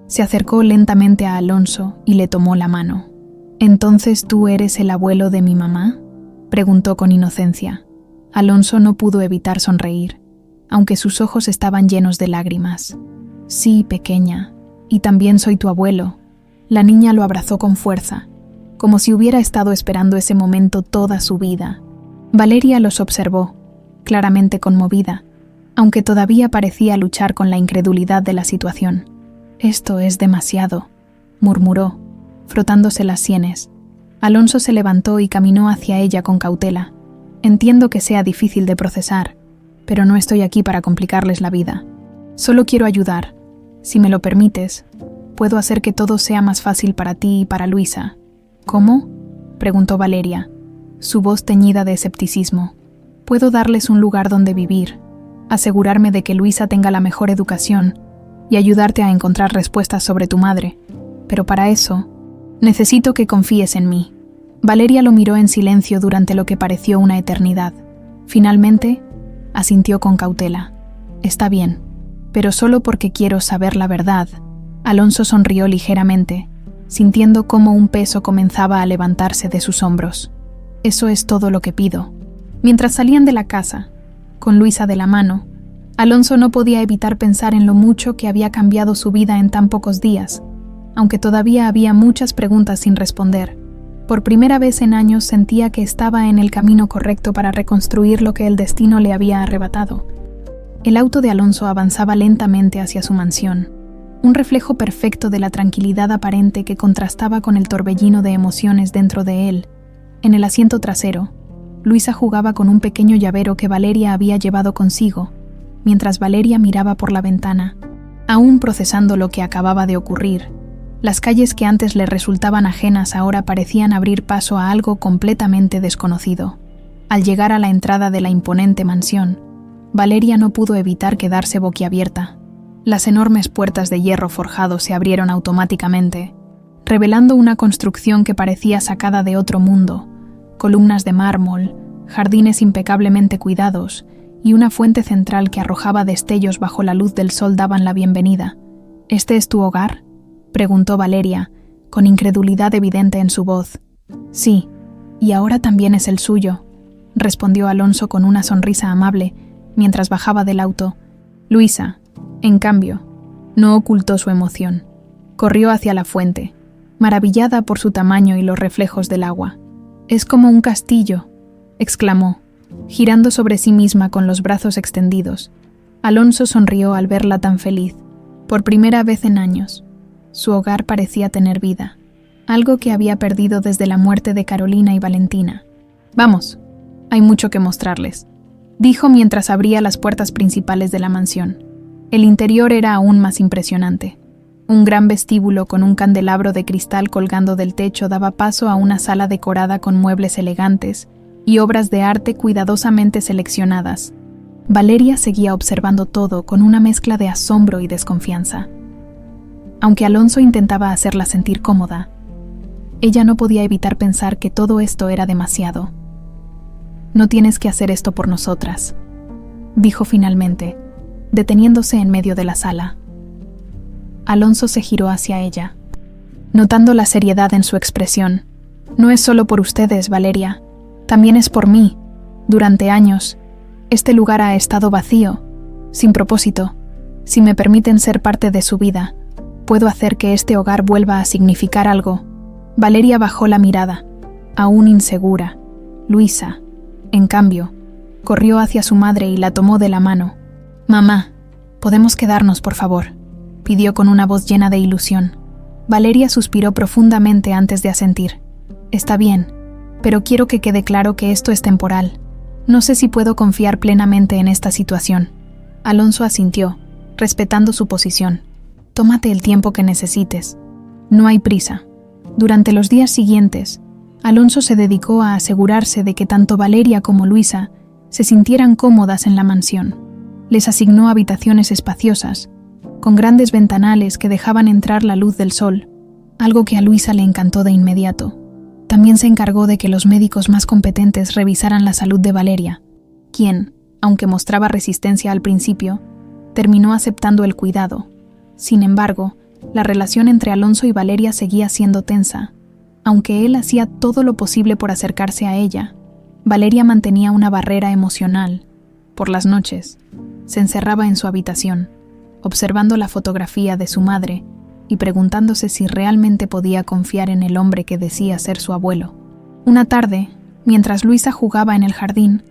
se acercó lentamente a Alonso y le tomó la mano. «¿Entonces tú eres el abuelo de mi mamá?», preguntó con inocencia. Alonso no pudo evitar sonreír, aunque sus ojos estaban llenos de lágrimas. «Sí, pequeña, y también soy tu abuelo». La niña lo abrazó con fuerza, como si hubiera estado esperando ese momento toda su vida. Valeria los observó, claramente conmovida, aunque todavía parecía luchar con la incredulidad de la situación. «Esto es demasiado», murmuró, frotándose las sienes. Alonso se levantó y caminó hacia ella con cautela. «Entiendo que sea difícil de procesar, pero no estoy aquí para complicarles la vida. Solo quiero ayudar. Si me lo permites, puedo hacer que todo sea más fácil para ti y para Luisa». «¿Cómo?», preguntó Valeria, su voz teñida de escepticismo. «Puedo darles un lugar donde vivir, asegurarme de que Luisa tenga la mejor educación y ayudarte a encontrar respuestas sobre tu madre. Pero para eso, necesito que confíes en mí». Valeria lo miró en silencio durante lo que pareció una eternidad. Finalmente, asintió con cautela. «Está bien, pero solo porque quiero saber la verdad». Alonso sonrió ligeramente, sintiendo cómo un peso comenzaba a levantarse de sus hombros. «Eso es todo lo que pido». Mientras salían de la casa, con Luisa de la mano, Alonso no podía evitar pensar en lo mucho que había cambiado su vida en tan pocos días, aunque todavía había muchas preguntas sin responder. Por primera vez en años sentía que estaba en el camino correcto para reconstruir lo que el destino le había arrebatado. El auto de Alonso avanzaba lentamente hacia su mansión, un reflejo perfecto de la tranquilidad aparente que contrastaba con el torbellino de emociones dentro de él. En el asiento trasero, Luisa jugaba con un pequeño llavero que Valeria había llevado consigo, mientras Valeria miraba por la ventana, aún procesando lo que acababa de ocurrir. Las calles que antes le resultaban ajenas ahora parecían abrir paso a algo completamente desconocido. Al llegar a la entrada de la imponente mansión, Valeria no pudo evitar quedarse boquiabierta. Las enormes puertas de hierro forjado se abrieron automáticamente, revelando una construcción que parecía sacada de otro mundo: columnas de mármol, jardines impecablemente cuidados y una fuente central que arrojaba destellos bajo la luz del sol daban la bienvenida. ¿Este es tu hogar?, preguntó Valeria, con incredulidad evidente en su voz. Sí, y ahora también es el suyo, respondió Alonso con una sonrisa amable mientras bajaba del auto. Luisa, en cambio, no ocultó su emoción. Corrió hacia la fuente, maravillada por su tamaño y los reflejos del agua. «Es como un castillo», exclamó, girando sobre sí misma con los brazos extendidos. Alonso sonrió al verla tan feliz. Por primera vez en años, su hogar parecía tener vida, algo que había perdido desde la muerte de Carolina y Valentina. «Vamos, hay mucho que mostrarles», dijo mientras abría las puertas principales de la mansión. El interior era aún más impresionante. Un gran vestíbulo con un candelabro de cristal colgando del techo daba paso a una sala decorada con muebles elegantes y obras de arte cuidadosamente seleccionadas. Valeria seguía observando todo con una mezcla de asombro y desconfianza. Aunque Alonso intentaba hacerla sentir cómoda, ella no podía evitar pensar que todo esto era demasiado. «No tienes que hacer esto por nosotras», dijo finalmente, deteniéndose en medio de la sala. Alonso se giró hacia ella, notando la seriedad en su expresión. «No es solo por ustedes, Valeria, también es por mí. Durante años, este lugar ha estado vacío, sin propósito. Si me permiten ser parte de su vida, puedo hacer que este hogar vuelva a significar algo». Valeria bajó la mirada, aún insegura. Luisa, en cambio, corrió hacia su madre y la tomó de la mano. «Mamá, ¿podemos quedarnos, por favor?», pidió con una voz llena de ilusión. Valeria suspiró profundamente antes de asentir. «Está bien, pero quiero que quede claro que esto es temporal. No sé si puedo confiar plenamente en esta situación». Alonso asintió, respetando su posición. «Tómate el tiempo que necesites. No hay prisa». Durante los días siguientes, Alonso se dedicó a asegurarse de que tanto Valeria como Luisa se sintieran cómodas en la mansión. Les asignó habitaciones espaciosas, con grandes ventanales que dejaban entrar la luz del sol, algo que a Luisa le encantó de inmediato. También se encargó de que los médicos más competentes revisaran la salud de Valeria, quien, aunque mostraba resistencia al principio, terminó aceptando el cuidado. Sin embargo, la relación entre Alonso y Valeria seguía siendo tensa. Aunque él hacía todo lo posible por acercarse a ella, Valeria mantenía una barrera emocional. Por las noches, se encerraba en su habitación, observando la fotografía de su madre y preguntándose si realmente podía confiar en el hombre que decía ser su abuelo. Una tarde, mientras Luisa jugaba en el jardín,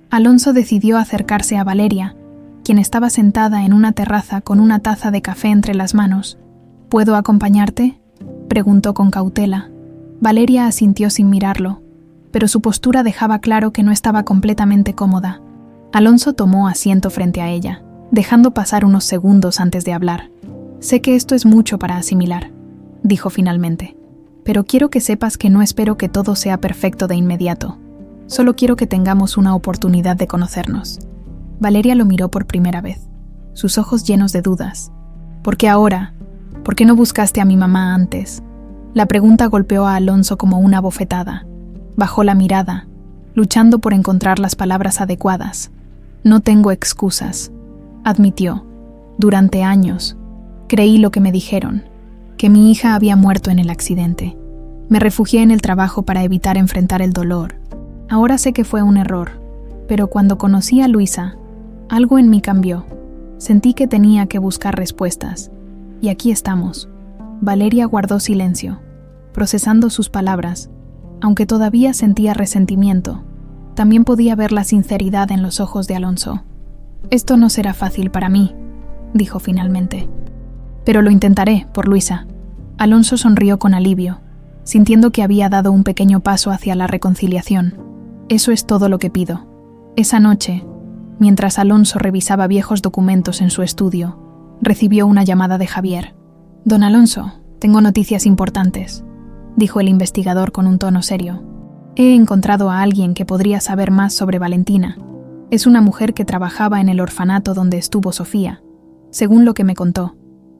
Alonso decidió acercarse a Valeria, quien estaba sentada en una terraza con una taza de café entre las manos. «¿Puedo acompañarte?», preguntó con cautela. Valeria asintió sin mirarlo, pero su postura dejaba claro que no estaba completamente cómoda. Alonso tomó asiento frente a ella, dejando pasar unos segundos antes de hablar. «Sé que esto es mucho para asimilar», dijo finalmente, «pero quiero que sepas que no espero que todo sea perfecto de inmediato. Solo quiero que tengamos una oportunidad de conocernos». Valeria lo miró por primera vez, sus ojos llenos de dudas. «¿Por qué ahora? ¿Por qué no buscaste a mi mamá antes?». La pregunta golpeó a Alonso como una bofetada. Bajó la mirada, luchando por encontrar las palabras adecuadas. «No tengo excusas», admitió. «Durante años, creí lo que me dijeron, que mi hija había muerto en el accidente. Me refugié en el trabajo para evitar enfrentar el dolor. Ahora sé que fue un error, pero cuando conocí a Luisa, algo en mí cambió. Sentí que tenía que buscar respuestas. Y aquí estamos». Valeria guardó silencio, procesando sus palabras. Aunque todavía sentía resentimiento, también podía ver la sinceridad en los ojos de Alonso. «Esto no será fácil para mí», dijo finalmente. «Pero lo intentaré, por Luisa». Alonso sonrió con alivio, sintiendo que había dado un pequeño paso hacia la reconciliación. «Eso es todo lo que pido». Esa noche, mientras Alonso revisaba viejos documentos en su estudio, recibió una llamada de Javier. «Don Alonso, Tengo noticias importantes, dijo el investigador con un tono serio. He encontrado a alguien que podría saber más sobre Valentina. Es una mujer que trabajaba en el orfanato donde estuvo Sofía. Según lo que me contó,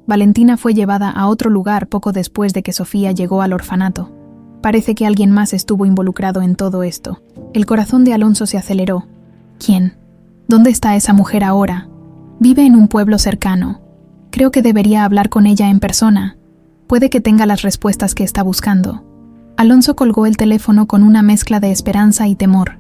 Valentina fue llevada a otro lugar poco después de que Sofía llegó al orfanato. Parece que alguien más estuvo involucrado en todo esto. El corazón de Alonso se aceleró. ¿Quién? ¿Dónde está esa mujer ahora? Vive en un pueblo cercano. Creo que debería hablar con ella en persona. Puede que tenga las respuestas que está buscando. Alonso colgó el teléfono con una mezcla de esperanza y temor.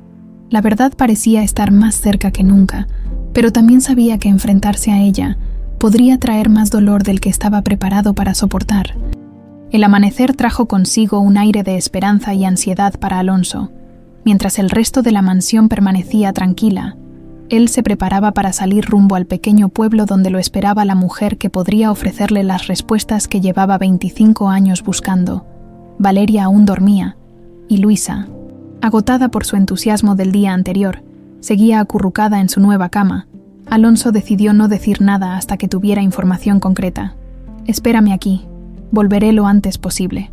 La verdad parecía estar más cerca que nunca, pero también sabía que enfrentarse a ella podría traer más dolor del que estaba preparado para soportar. El amanecer trajo consigo un aire de esperanza y ansiedad para Alonso. Mientras el resto de la mansión permanecía tranquila, él se preparaba para salir rumbo al pequeño pueblo donde lo esperaba la mujer que podría ofrecerle las respuestas que llevaba 25 años buscando. Valeria aún dormía, y Luisa, agotada por su entusiasmo del día anterior, seguía acurrucada en su nueva cama. Alonso decidió no decir nada hasta que tuviera información concreta. «Espérame aquí. Volveré lo antes posible»,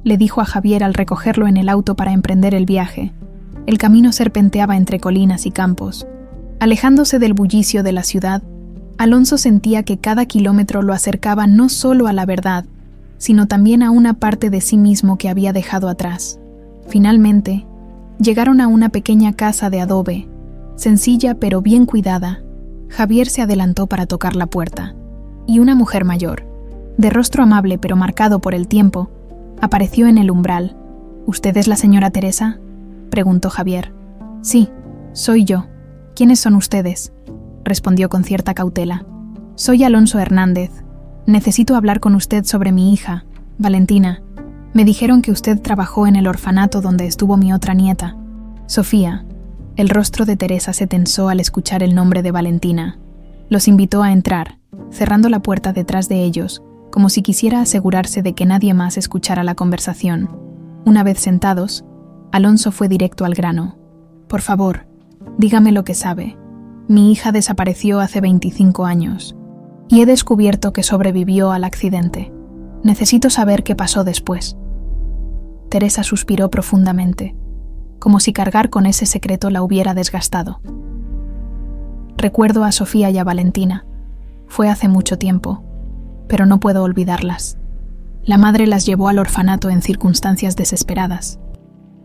le dijo a Javier al recogerlo en el auto para emprender el viaje. El camino serpenteaba entre colinas y campos. Alejándose del bullicio de la ciudad, Alonso sentía que cada kilómetro lo acercaba no solo a la verdad, sino también a una parte de sí mismo que había dejado atrás. Finalmente, llegaron a una pequeña casa de adobe, sencilla pero bien cuidada. Javier se adelantó para tocar la puerta, y una mujer mayor, de rostro amable pero marcado por el tiempo, apareció en el umbral. «¿Usted es la señora Teresa?», preguntó Javier. «Sí, soy yo. ¿Quiénes son ustedes?», respondió con cierta cautela. «Soy Alonso Hernández. Necesito hablar con usted sobre mi hija, Valentina. Me dijeron que usted trabajó en el orfanato donde estuvo mi otra nieta, Sofía». El rostro de Teresa se tensó al escuchar el nombre de Valentina. Los invitó a entrar, cerrando la puerta detrás de ellos, como si quisiera asegurarse de que nadie más escuchara la conversación. Una vez sentados, Alonso fue directo al grano. «Por favor, dígame lo que sabe. Mi hija desapareció hace 25 años y he descubierto que sobrevivió al accidente. Necesito saber qué pasó después». Teresa suspiró profundamente, como si cargar con ese secreto la hubiera desgastado. «Recuerdo a Sofía y a Valentina. Fue hace mucho tiempo, pero no puedo olvidarlas. La madre las llevó al orfanato en circunstancias desesperadas.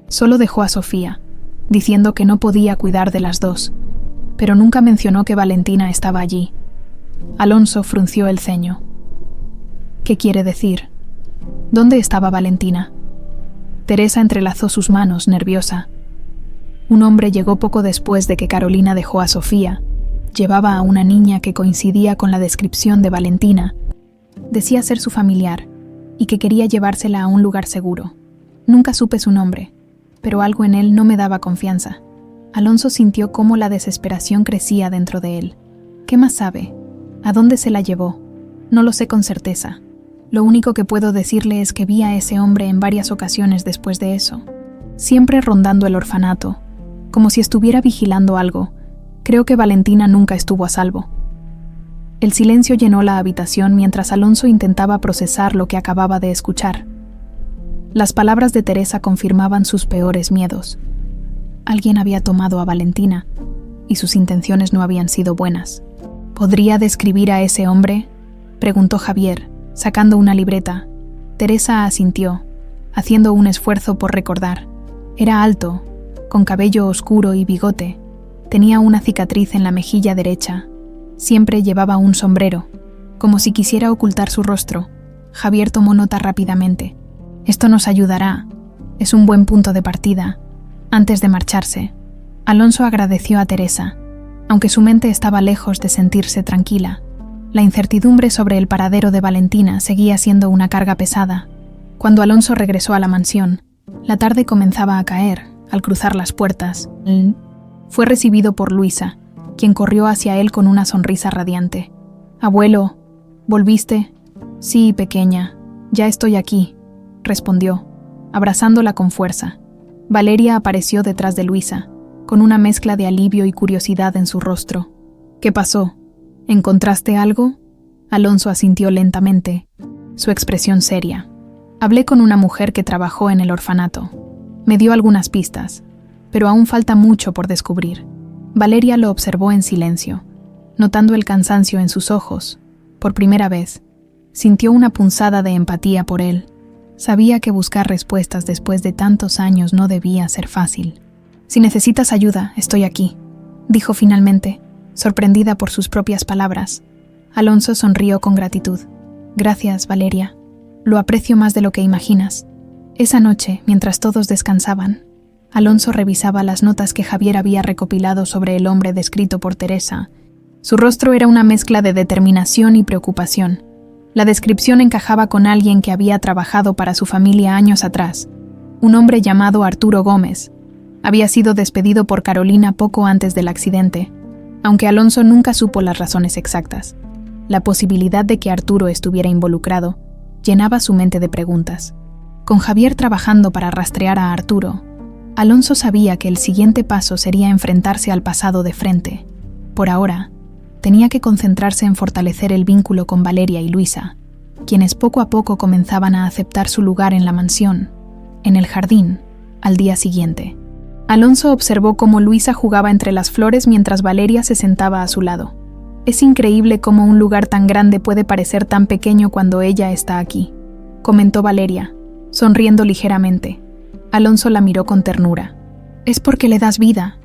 Solo dejó a Sofía, diciendo que no podía cuidar de las dos, pero nunca mencionó que Valentina estaba allí». Alonso frunció el ceño. «¿Qué quiere decir? ¿Dónde estaba Valentina?». Teresa entrelazó sus manos, nerviosa. «Un hombre llegó poco después de que Carolina dejó a Sofía. Llevaba a una niña que coincidía con la descripción de Valentina. Decía ser su familiar y que quería llevársela a un lugar seguro. Nunca supe su nombre, pero algo en él no me daba confianza». Alonso sintió cómo la desesperación crecía dentro de él. «¿Qué más sabe? ¿A dónde se la llevó?». «No lo sé con certeza. Lo único que puedo decirle es que vi a ese hombre en varias ocasiones después de eso, siempre rondando el orfanato, como si estuviera vigilando algo. Creo que Valentina nunca estuvo a salvo». El silencio llenó la habitación mientras Alonso intentaba procesar lo que acababa de escuchar. Las palabras de Teresa confirmaban sus peores miedos. Alguien había tomado a Valentina, y sus intenciones no habían sido buenas. «¿Podría describir a ese hombre?», preguntó Javier, sacando una libreta. Teresa asintió, haciendo un esfuerzo por recordar. Era alto, con cabello oscuro y bigote. Tenía una cicatriz en la mejilla derecha. Siempre llevaba un sombrero, como si quisiera ocultar su rostro. Javier tomó nota rápidamente. «Esto nos ayudará. Es un buen punto de partida». Antes de marcharse, Alonso agradeció a Teresa, aunque su mente estaba lejos de sentirse tranquila. La incertidumbre sobre el paradero de Valentina seguía siendo una carga pesada. Cuando Alonso regresó a la mansión, la tarde comenzaba a caer. Al cruzar las puertas, fue recibido por Luisa, quien corrió hacia él con una sonrisa radiante. «Abuelo, ¿volviste?». «Sí, pequeña, ya estoy aquí», respondió, abrazándola con fuerza. Valeria apareció detrás de Luisa, con una mezcla de alivio y curiosidad en su rostro. «¿Qué pasó? ¿Encontraste algo?». Alonso asintió lentamente. su expresión seria. Hablé con una mujer que trabajó en el orfanato. Me dio algunas pistas, pero aún falta mucho por descubrir. Valeria lo observó en silencio, notando el cansancio en sus ojos. Por primera vez, sintió una punzada de empatía por él. Sabía que buscar respuestas después de tantos años no debía ser fácil. «Si necesitas ayuda, estoy aquí», dijo finalmente, sorprendida por sus propias palabras. Alonso sonrió con gratitud. «Gracias, Valeria. Lo aprecio más de lo que imaginas». Esa noche, mientras todos descansaban, Alonso revisaba las notas que Javier había recopilado sobre el hombre descrito por Teresa. Su rostro era una mezcla de determinación y preocupación. La descripción encajaba con alguien que había trabajado para su familia años atrás, un hombre llamado Arturo Gómez. Había sido despedido por Carolina poco antes del accidente, aunque Alonso nunca supo las razones exactas. La posibilidad de que Arturo estuviera involucrado llenaba su mente de preguntas. Con Javier trabajando para rastrear a Arturo, Alonso sabía que el siguiente paso sería enfrentarse al pasado de frente. Por ahora, tenía que concentrarse en fortalecer el vínculo con Valeria y Luisa, quienes poco a poco comenzaban a aceptar su lugar en la mansión, en el jardín, al día siguiente. Alonso observó cómo Luisa jugaba entre las flores mientras Valeria se sentaba a su lado. «Es increíble cómo un lugar tan grande puede parecer tan pequeño cuando ella está aquí», comentó Valeria, sonriendo ligeramente. Alonso la miró con ternura. «Es porque le das vida.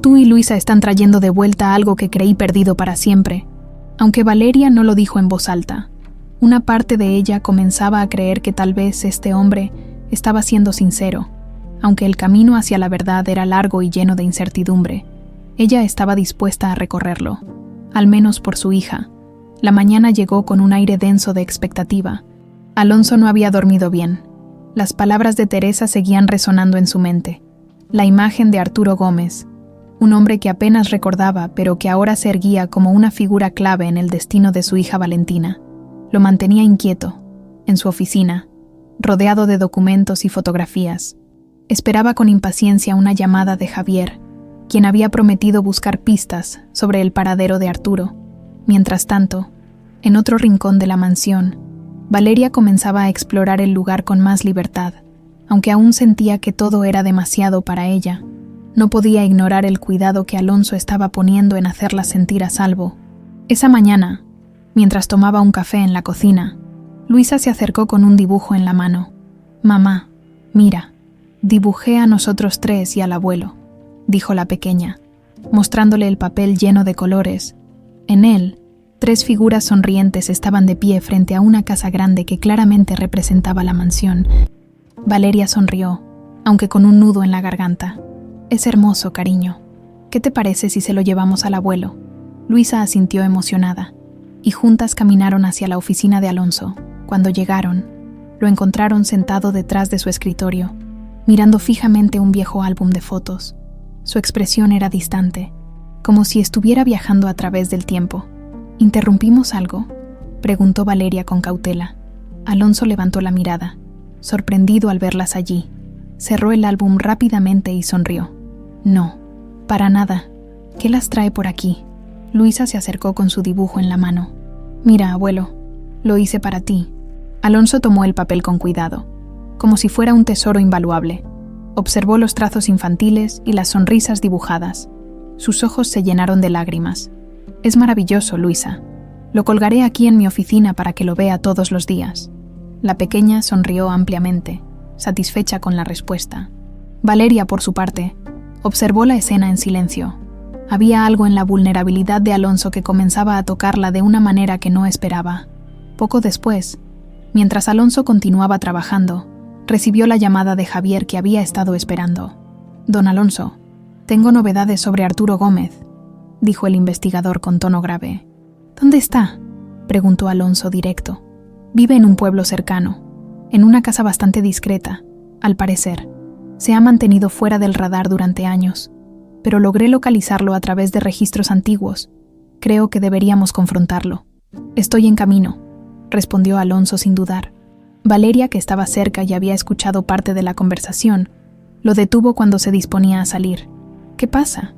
Tú y Luisa están trayendo de vuelta algo que creí perdido para siempre». Aunque Valeria no lo dijo en voz alta, una parte de ella comenzaba a creer que tal vez este hombre estaba siendo sincero. Aunque el camino hacia la verdad era largo y lleno de incertidumbre, ella estaba dispuesta a recorrerlo, al menos por su hija. La mañana llegó con un aire denso de expectativa. Alonso no había dormido bien. Las palabras de Teresa seguían resonando en su mente. La imagen de Arturo Gómez, un hombre que apenas recordaba, pero que ahora se erguía como una figura clave en el destino de su hija Valentina, lo mantenía inquieto, en su oficina, rodeado de documentos y fotografías. Esperaba con impaciencia una llamada de Javier, quien había prometido buscar pistas sobre el paradero de Arturo. Mientras tanto, en otro rincón de la mansión, Valeria comenzaba a explorar el lugar con más libertad, aunque aún sentía que todo era demasiado para ella. No podía ignorar el cuidado que Alonso estaba poniendo en hacerla sentir a salvo. Esa mañana, mientras tomaba un café en la cocina, Luisa se acercó con un dibujo en la mano. «Mamá, mira. Dibujé a nosotros tres y al abuelo», dijo la pequeña, mostrándole el papel lleno de colores. En él, 3 figuras sonrientes estaban de pie frente a una casa grande que claramente representaba la mansión. Valeria sonrió, aunque con un nudo en la garganta. «Es hermoso, cariño. ¿Qué te parece si se lo llevamos al abuelo?» Luisa asintió emocionada, y juntas caminaron hacia la oficina de Alonso. Cuando llegaron, lo encontraron sentado detrás de su escritorio, mirando fijamente un viejo álbum de fotos. Su expresión era distante, como si estuviera viajando a través del tiempo. «¿Interrumpimos algo?», preguntó Valeria con cautela. Alonso levantó la mirada, sorprendido al verlas allí. Cerró el álbum rápidamente y sonrió. «No, para nada. ¿Qué las trae por aquí?». Luisa se acercó con su dibujo en la mano. «Mira, abuelo, lo hice para ti». Alonso tomó el papel con cuidado, como si fuera un tesoro invaluable. Observó los trazos infantiles y las sonrisas dibujadas. Sus ojos se llenaron de lágrimas. «Es maravilloso, Luisa. Lo colgaré aquí en mi oficina para que lo vea todos los días». La pequeña sonrió ampliamente, satisfecha con la respuesta. Valeria, por su parte, observó la escena en silencio. Había algo en la vulnerabilidad de Alonso que comenzaba a tocarla de una manera que no esperaba. Poco después, mientras Alonso continuaba trabajando, recibió la llamada de Javier que había estado esperando. «Don Alonso, tengo novedades sobre Arturo Gómez», dijo el investigador con tono grave. «¿Dónde está?», preguntó Alonso directo. «Vive en un pueblo cercano, en una casa bastante discreta, al parecer. Se ha mantenido fuera del radar durante años, pero logré localizarlo a través de registros antiguos. Creo que deberíamos confrontarlo». «Estoy en camino», respondió Alonso sin dudar. Valeria, que estaba cerca y había escuchado parte de la conversación, lo detuvo cuando se disponía a salir. «¿Qué pasa?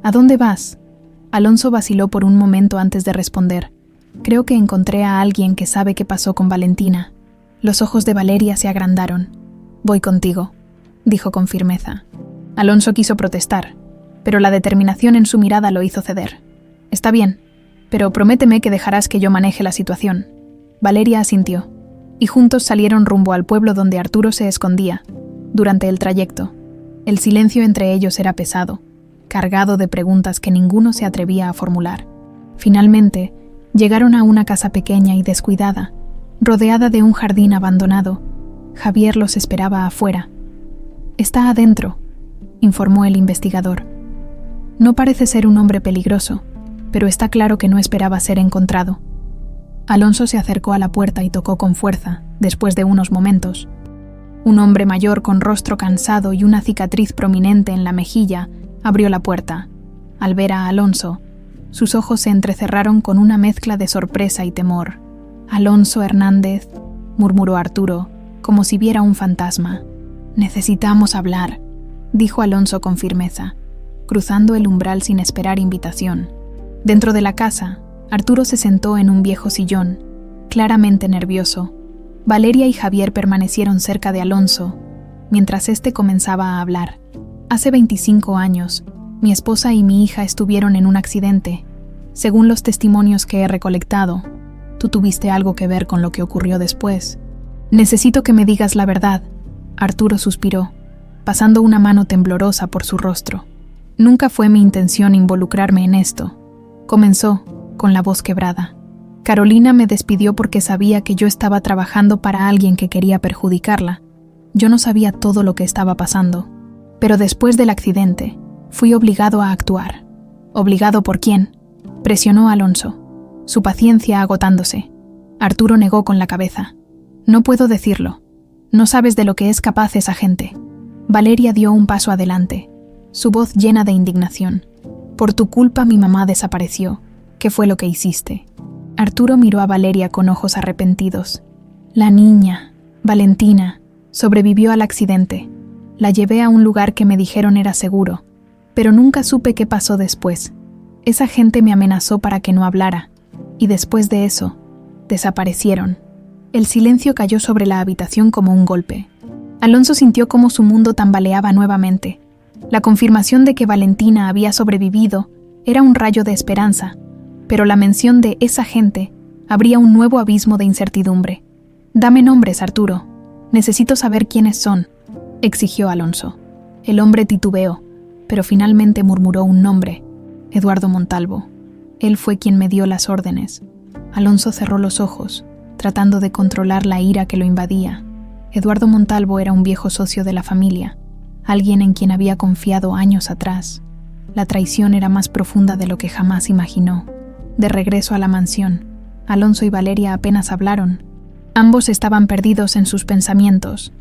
¿A dónde vas?». Alonso vaciló por un momento antes de responder. «Creo que encontré a alguien que sabe qué pasó con Valentina». Los ojos de Valeria se agrandaron. «Voy contigo», dijo con firmeza. Alonso quiso protestar, pero la determinación en su mirada lo hizo ceder. «Está bien, pero prométeme que dejarás que yo maneje la situación». Valeria asintió, y juntos salieron rumbo al pueblo donde Arturo se escondía. Durante el trayecto, el silencio entre ellos era pesado, cargado de preguntas que ninguno se atrevía a formular. Finalmente, llegaron a una casa pequeña y descuidada, rodeada de un jardín abandonado. Javier los esperaba afuera. «Está adentro», informó el investigador. No parece ser un hombre peligroso, pero está claro que no esperaba ser encontrado. Alonso se acercó a la puerta y tocó con fuerza, después de unos momentos. Un hombre mayor con rostro cansado y una cicatriz prominente en la mejilla abrió la puerta. Al ver a Alonso, sus ojos se entrecerraron con una mezcla de sorpresa y temor. «Alonso Hernández», murmuró Arturo, como si viera un fantasma. «Necesitamos hablar», dijo Alonso con firmeza, cruzando el umbral sin esperar invitación. Dentro de la casa, Arturo se sentó en un viejo sillón, claramente nervioso. Valeria y Javier permanecieron cerca de Alonso, mientras éste comenzaba a hablar. «Hace 25 años, mi esposa y mi hija estuvieron en un accidente. Según los testimonios que he recolectado, tú tuviste algo que ver con lo que ocurrió después. Necesito que me digas la verdad». Arturo suspiró, pasando una mano temblorosa por su rostro. «Nunca fue mi intención involucrarme en esto», comenzó, con la voz quebrada. «Carolina me despidió porque sabía que yo estaba trabajando para alguien que quería perjudicarla. Yo no sabía todo lo que estaba pasando. Pero después del accidente, fui obligado a actuar». «¿Obligado por quién?», presionó Alonso, su paciencia agotándose. Arturo negó con la cabeza. «No puedo decirlo. No sabes de lo que es capaz esa gente». Valeria dio un paso adelante, su voz llena de indignación. «Por tu culpa mi mamá desapareció. ¿Qué fue lo que hiciste?». Arturo miró a Valeria con ojos arrepentidos. «La niña, Valentina, sobrevivió al accidente. La llevé a un lugar que me dijeron era seguro, pero nunca supe qué pasó después. Esa gente me amenazó para que no hablara, y después de eso, desaparecieron». El silencio cayó sobre la habitación como un golpe. Alonso sintió cómo su mundo tambaleaba nuevamente. La confirmación de que Valentina había sobrevivido era un rayo de esperanza, pero la mención de esa gente abría un nuevo abismo de incertidumbre. «Dame nombres, Arturo. Necesito saber quiénes son», exigió Alonso. El hombre titubeó, pero finalmente murmuró un nombre: «Eduardo Montalvo. Él fue quien me dio las órdenes». Alonso cerró los ojos, tratando de controlar la ira que lo invadía. Eduardo Montalvo era un viejo socio de la familia, alguien en quien había confiado años atrás. La traición era más profunda de lo que jamás imaginó. De regreso a la mansión, Alonso y Valeria apenas hablaron. Ambos estaban perdidos en sus pensamientos,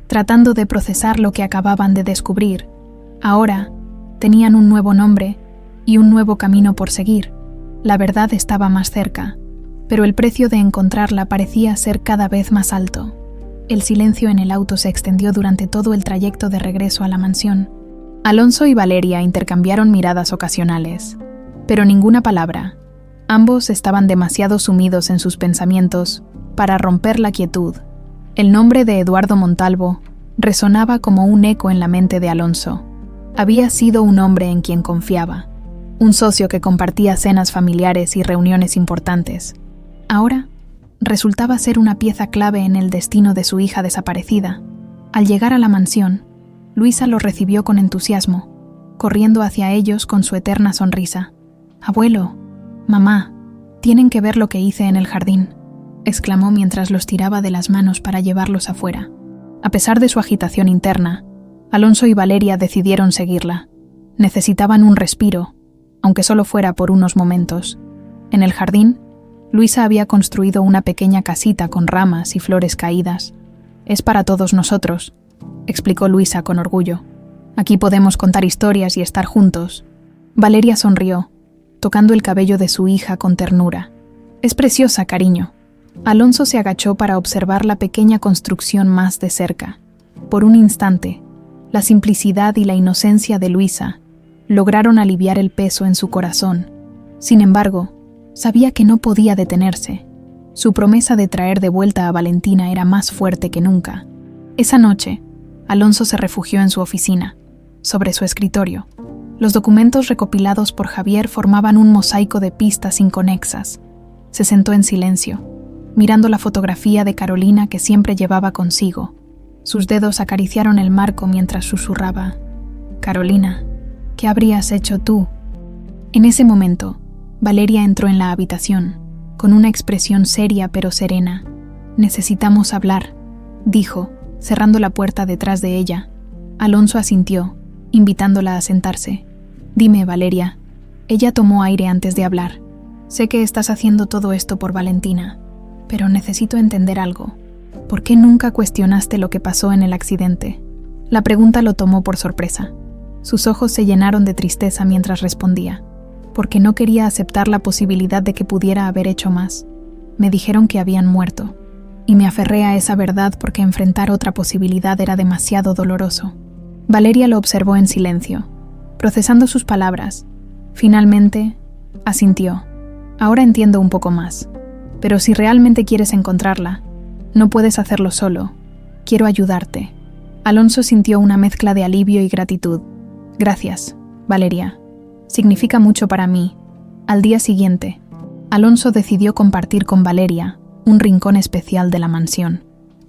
tratando de procesar lo que acababan de descubrir. Ahora tenían un nuevo nombre y un nuevo camino por seguir. La verdad estaba más cerca, pero el precio de encontrarla parecía ser cada vez más alto. El silencio en el auto se extendió durante todo el trayecto de regreso a la mansión. Alonso y Valeria intercambiaron miradas ocasionales, pero ninguna palabra. Ambos estaban demasiado sumidos en sus pensamientos para romper la quietud. El nombre de Eduardo Montalvo resonaba como un eco en la mente de Alonso. Había sido un hombre en quien confiaba, un socio que compartía cenas familiares y reuniones importantes. Ahora resultaba ser una pieza clave en el destino de su hija desaparecida. Al llegar a la mansión, Luisa los recibió con entusiasmo, corriendo hacia ellos con su eterna sonrisa. «Abuelo, mamá, tienen que ver lo que hice en el jardín», exclamó mientras los tiraba de las manos para llevarlos afuera. A pesar de su agitación interna, Alonso y Valeria decidieron seguirla. Necesitaban un respiro, aunque solo fuera por unos momentos. En el jardín, Luisa había construido una pequeña casita con ramas y flores caídas. «Es para todos nosotros», explicó Luisa con orgullo. «Aquí podemos contar historias y estar juntos». Valeria sonrió, tocando el cabello de su hija con ternura. «Es preciosa, cariño». Alonso se agachó para observar la pequeña construcción más de cerca. Por un instante, la simplicidad y la inocencia de Luisa lograron aliviar el peso en su corazón. Sin embargo, sabía que no podía detenerse. Su promesa de traer de vuelta a Valentina era más fuerte que nunca. Esa noche, Alonso se refugió en su oficina, sobre su escritorio. Los documentos recopilados por Javier formaban un mosaico de pistas inconexas. Se sentó en silencio, mirando la fotografía de Carolina que siempre llevaba consigo. Sus dedos acariciaron el marco mientras susurraba: «Carolina, ¿qué habrías hecho tú?». En ese momento, Valeria entró en la habitación, con una expresión seria pero serena. «Necesitamos hablar», dijo, cerrando la puerta detrás de ella. Alonso asintió, invitándola a sentarse. «Dime, Valeria». Ella tomó aire antes de hablar. «Sé que estás haciendo todo esto por Valentina, pero necesito entender algo. ¿Por qué nunca cuestionaste lo que pasó en el accidente?». La pregunta lo tomó por sorpresa. Sus ojos se llenaron de tristeza mientras respondía. «Porque no quería aceptar la posibilidad de que pudiera haber hecho más. Me dijeron que habían muerto, y me aferré a esa verdad porque enfrentar otra posibilidad era demasiado doloroso». Valeria lo observó en silencio, procesando sus palabras. Finalmente, asintió. «Ahora entiendo un poco más. Pero si realmente quieres encontrarla, no puedes hacerlo solo. Quiero ayudarte». Alonso sintió una mezcla de alivio y gratitud. «Gracias, Valeria. Significa mucho para mí». Al día siguiente, Alonso decidió compartir con Valeria un rincón especial de la mansión,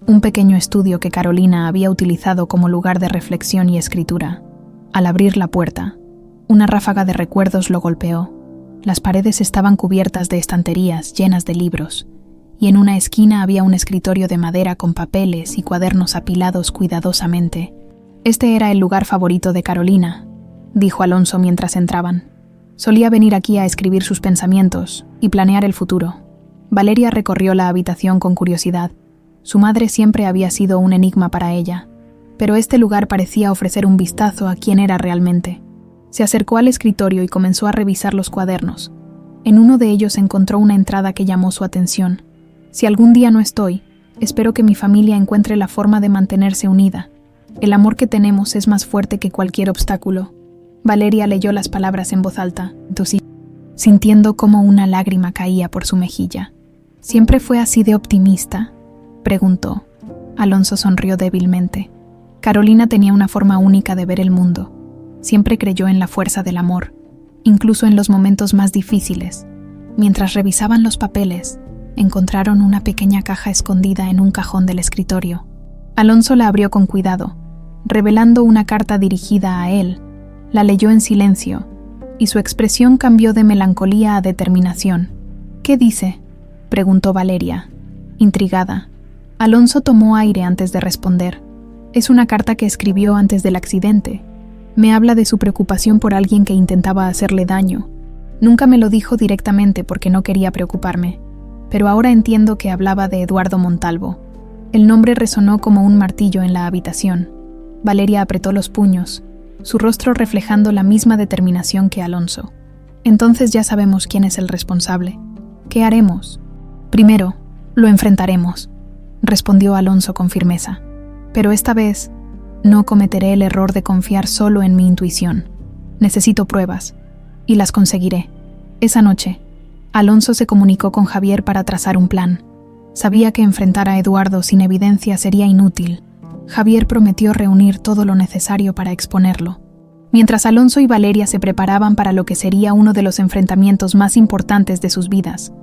un pequeño estudio que Carolina había utilizado como lugar de reflexión y escritura. Al abrir la puerta, una ráfaga de recuerdos lo golpeó. Las paredes estaban cubiertas de estanterías llenas de libros, y en una esquina había un escritorio de madera con papeles y cuadernos apilados cuidadosamente. «Este era el lugar favorito de Carolina», dijo Alonso mientras entraban. «Solía venir aquí a escribir sus pensamientos y planear el futuro». Valeria recorrió la habitación con curiosidad. Su madre siempre había sido un enigma para ella, pero este lugar parecía ofrecer un vistazo a quién era realmente. Se acercó al escritorio y comenzó a revisar los cuadernos. En uno de ellos encontró una entrada que llamó su atención. «Si algún día no estoy, espero que mi familia encuentre la forma de mantenerse unida. El amor que tenemos es más fuerte que cualquier obstáculo». Valeria leyó las palabras en voz alta, sintiendo cómo una lágrima caía por su mejilla. «¿Siempre fue así de optimista?», preguntó. Alonso sonrió débilmente. Carolina tenía una forma única de ver el mundo. Siempre creyó en la fuerza del amor, incluso en los momentos más difíciles. Mientras revisaban los papeles, encontraron una pequeña caja escondida en un cajón del escritorio. Alonso la abrió con cuidado, revelando una carta dirigida a él. La leyó en silencio, y su expresión cambió de melancolía a determinación. «¿Qué dice?», preguntó Valeria, intrigada. Alonso tomó aire antes de responder. «Es una carta que escribió antes del accidente. Me habla de su preocupación por alguien que intentaba hacerle daño. Nunca me lo dijo directamente porque no quería preocuparme, pero ahora entiendo que hablaba de Eduardo Montalvo». El nombre resonó como un martillo en la habitación. Valeria apretó los puños, su rostro reflejando la misma determinación que Alonso. «Entonces ya sabemos quién es el responsable. ¿Qué haremos?». «Primero, lo enfrentaremos», respondió Alonso con firmeza. «Pero esta vez, no cometeré el error de confiar solo en mi intuición. Necesito pruebas, y las conseguiré». Esa noche, Alonso se comunicó con Javier para trazar un plan. Sabía que enfrentar a Eduardo sin evidencia sería inútil. Javier prometió reunir todo lo necesario para exponerlo. Mientras Alonso y Valeria se preparaban para lo que sería uno de los enfrentamientos más importantes de sus vidas.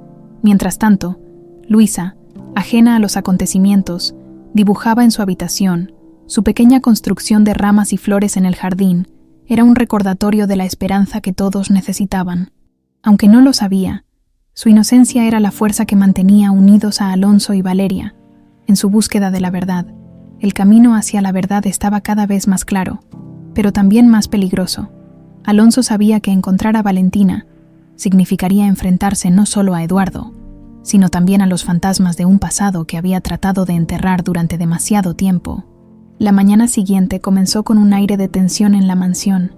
Mientras tanto, Luisa, ajena a los acontecimientos, dibujaba en su habitación. Su pequeña construcción de ramas y flores en el jardín era un recordatorio de la esperanza que todos necesitaban. Aunque no lo sabía, su inocencia era la fuerza que mantenía unidos a Alonso y Valeria. En su búsqueda de la verdad, el camino hacia la verdad estaba cada vez más claro, pero también más peligroso. Alonso sabía que encontrar a Valentina significaría enfrentarse no solo a Eduardo, sino también a los fantasmas de un pasado que había tratado de enterrar durante demasiado tiempo. La mañana siguiente comenzó con un aire de tensión en la mansión.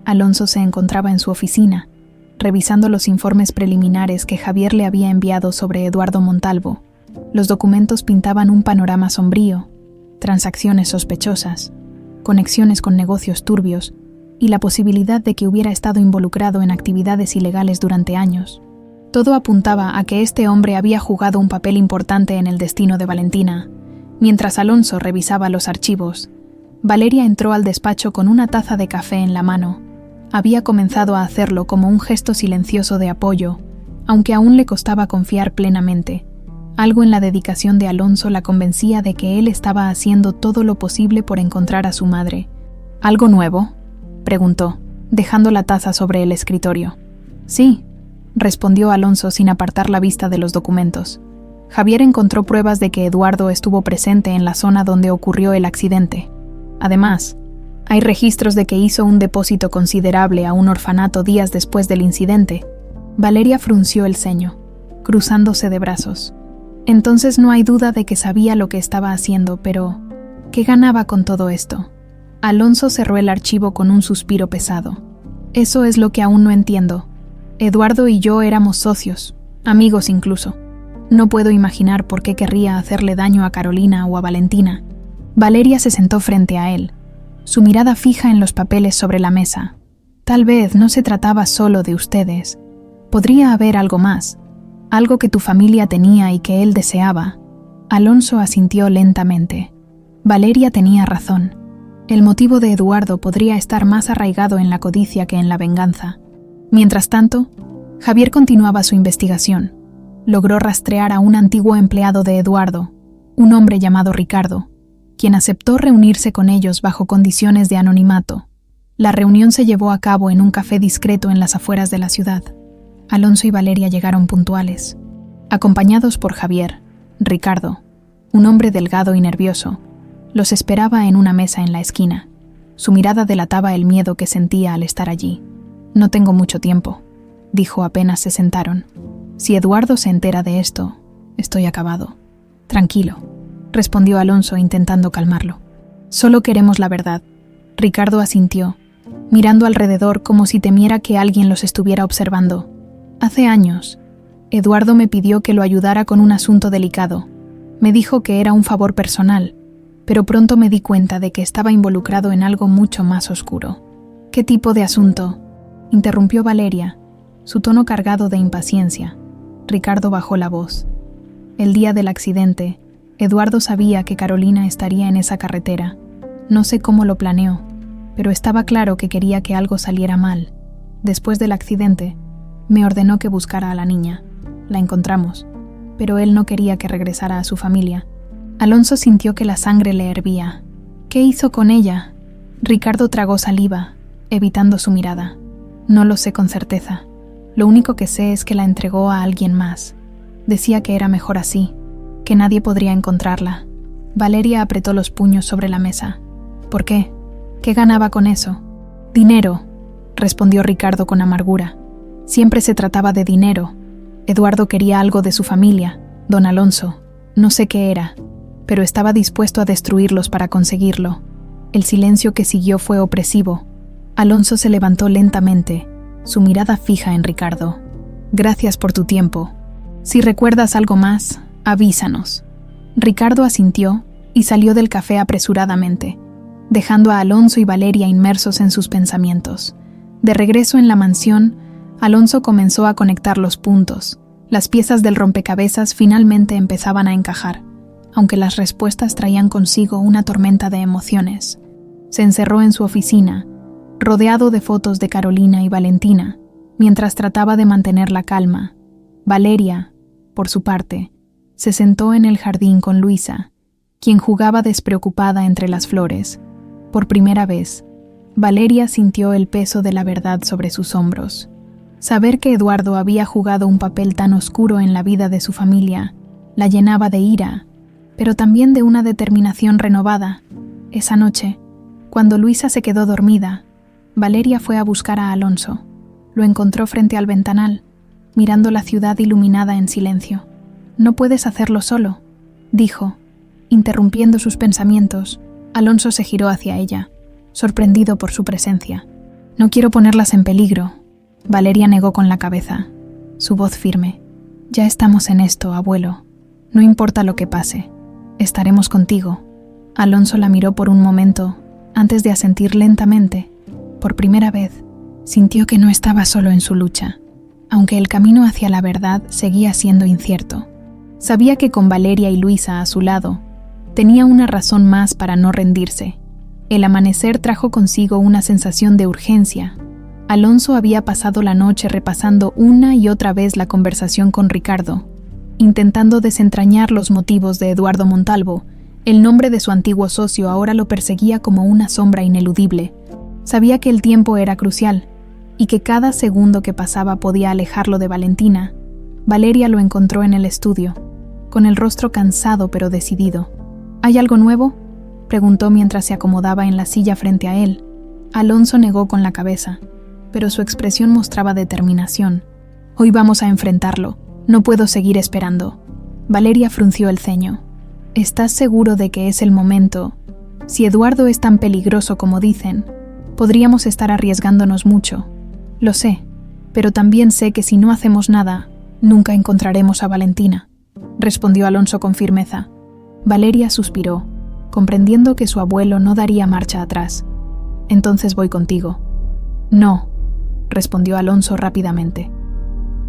Alonso se encontraba en su oficina, revisando los informes preliminares que Javier le había enviado sobre Eduardo Montalvo. Los documentos pintaban un panorama sombrío: transacciones sospechosas, conexiones con negocios turbios y la posibilidad de que hubiera estado involucrado en actividades ilegales durante años. Todo apuntaba a que este hombre había jugado un papel importante en el destino de Valentina. Mientras Alonso revisaba los archivos, Valeria entró al despacho con una taza de café en la mano. Había comenzado a hacerlo como un gesto silencioso de apoyo, aunque aún le costaba confiar plenamente. Algo en la dedicación de Alonso la convencía de que él estaba haciendo todo lo posible por encontrar a su madre. ¿Algo nuevo?, preguntó, dejando la taza sobre el escritorio. Sí, respondió Alonso sin apartar la vista de los documentos. Javier encontró pruebas de que Eduardo estuvo presente en la zona donde ocurrió el accidente. Además, hay registros de que hizo un depósito considerable a un orfanato días después del incidente. Valeria frunció el ceño, cruzándose de brazos. Entonces no hay duda de que sabía lo que estaba haciendo, pero ¿qué ganaba con todo esto? Alonso cerró el archivo con un suspiro pesado. Eso es lo que aún no entiendo. Eduardo y yo éramos socios, amigos incluso. No puedo imaginar por qué querría hacerle daño a Carolina o a Valentina. Valeria se sentó frente a él, su mirada fija en los papeles sobre la mesa. Tal vez no se trataba solo de ustedes. Podría haber algo más, algo que tu familia tenía y que él deseaba. Alonso asintió lentamente. Valeria tenía razón. El motivo de Eduardo podría estar más arraigado en la codicia que en la venganza. Mientras tanto, Javier continuaba su investigación. Logró rastrear a un antiguo empleado de Eduardo, un hombre llamado Ricardo, quien aceptó reunirse con ellos bajo condiciones de anonimato. La reunión se llevó a cabo en un café discreto en las afueras de la ciudad. Alonso y Valeria llegaron puntuales. Acompañados por Javier, Ricardo, un hombre delgado y nervioso, los esperaba en una mesa en la esquina. Su mirada delataba el miedo que sentía al estar allí. «No tengo mucho tiempo», dijo apenas se sentaron. «Si Eduardo se entera de esto, estoy acabado». «Tranquilo», respondió Alonso intentando calmarlo. «Solo queremos la verdad». Ricardo asintió, mirando alrededor como si temiera que alguien los estuviera observando. «Hace años, Eduardo me pidió que lo ayudara con un asunto delicado. Me dijo que era un favor personal, pero pronto me di cuenta de que estaba involucrado en algo mucho más oscuro». «¿Qué tipo de asunto?», interrumpió Valeria, su tono cargado de impaciencia. Ricardo bajó la voz. El día del accidente, Eduardo sabía que Carolina estaría en esa carretera. No sé cómo lo planeó, pero estaba claro que quería que algo saliera mal. Después del accidente, me ordenó que buscara a la niña. La encontramos, pero él no quería que regresara a su familia. Alonso sintió que la sangre le hervía. ¿Qué hizo con ella? Ricardo tragó saliva, evitando su mirada. No lo sé con certeza. Lo único que sé es que la entregó a alguien más. Decía que era mejor así, que nadie podría encontrarla. Valeria apretó los puños sobre la mesa. ¿Por qué? ¿Qué ganaba con eso? «Dinero», respondió Ricardo con amargura. Siempre se trataba de dinero. Eduardo quería algo de su familia, don Alonso. No sé qué era, pero estaba dispuesto a destruirlos para conseguirlo. El silencio que siguió fue opresivo. Alonso se levantó lentamente, su mirada fija en Ricardo. «Gracias por tu tiempo. Si recuerdas algo más, avísanos». Ricardo asintió y salió del café apresuradamente, dejando a Alonso y Valeria inmersos en sus pensamientos. De regreso en la mansión, Alonso comenzó a conectar los puntos. Las piezas del rompecabezas finalmente empezaban a encajar, aunque las respuestas traían consigo una tormenta de emociones. Se encerró en su oficina, rodeado de fotos de Carolina y Valentina, mientras trataba de mantener la calma. Valeria, por su parte, se sentó en el jardín con Luisa, quien jugaba despreocupada entre las flores. Por primera vez, Valeria sintió el peso de la verdad sobre sus hombros. Saber que Eduardo había jugado un papel tan oscuro en la vida de su familia la llenaba de ira, pero también de una determinación renovada. Esa noche, cuando Luisa se quedó dormida, Valeria fue a buscar a Alonso. Lo encontró frente al ventanal, mirando la ciudad iluminada en silencio. «No puedes hacerlo solo», dijo. Interrumpiendo sus pensamientos, Alonso se giró hacia ella, sorprendido por su presencia. «No quiero ponerlas en peligro». Valeria negó con la cabeza, su voz firme. «Ya estamos en esto, abuelo. No importa lo que pase. Estaremos contigo». Alonso la miró por un momento, antes de asentir lentamente. Por primera vez, sintió que no estaba solo en su lucha. aunque el camino hacia la verdad seguía siendo incierto. Sabía que con Valeria y Luisa a su lado, tenía una razón más para no rendirse. El amanecer trajo consigo una sensación de urgencia. Alonso había pasado la noche repasando una y otra vez la conversación con Ricardo, intentando desentrañar los motivos de Eduardo Montalvo. El nombre de su antiguo socio ahora lo perseguía como una sombra ineludible. Sabía que el tiempo era crucial y que cada segundo que pasaba podía alejarlo de Valentina. Valeria lo encontró en el estudio, con el rostro cansado pero decidido. ¿Hay algo nuevo?, preguntó mientras se acomodaba en la silla frente a él. Alonso negó con la cabeza, pero su expresión mostraba determinación. Hoy vamos a enfrentarlo. No puedo seguir esperando. Valeria frunció el ceño. ¿Estás seguro de que es el momento? Si Eduardo es tan peligroso como dicen, podríamos estar arriesgándonos mucho. Lo sé, pero también sé que si no hacemos nada, nunca encontraremos a Valentina, respondió Alonso con firmeza. Valeria suspiró, comprendiendo que su abuelo no daría marcha atrás. Entonces voy contigo. No, respondió Alonso rápidamente.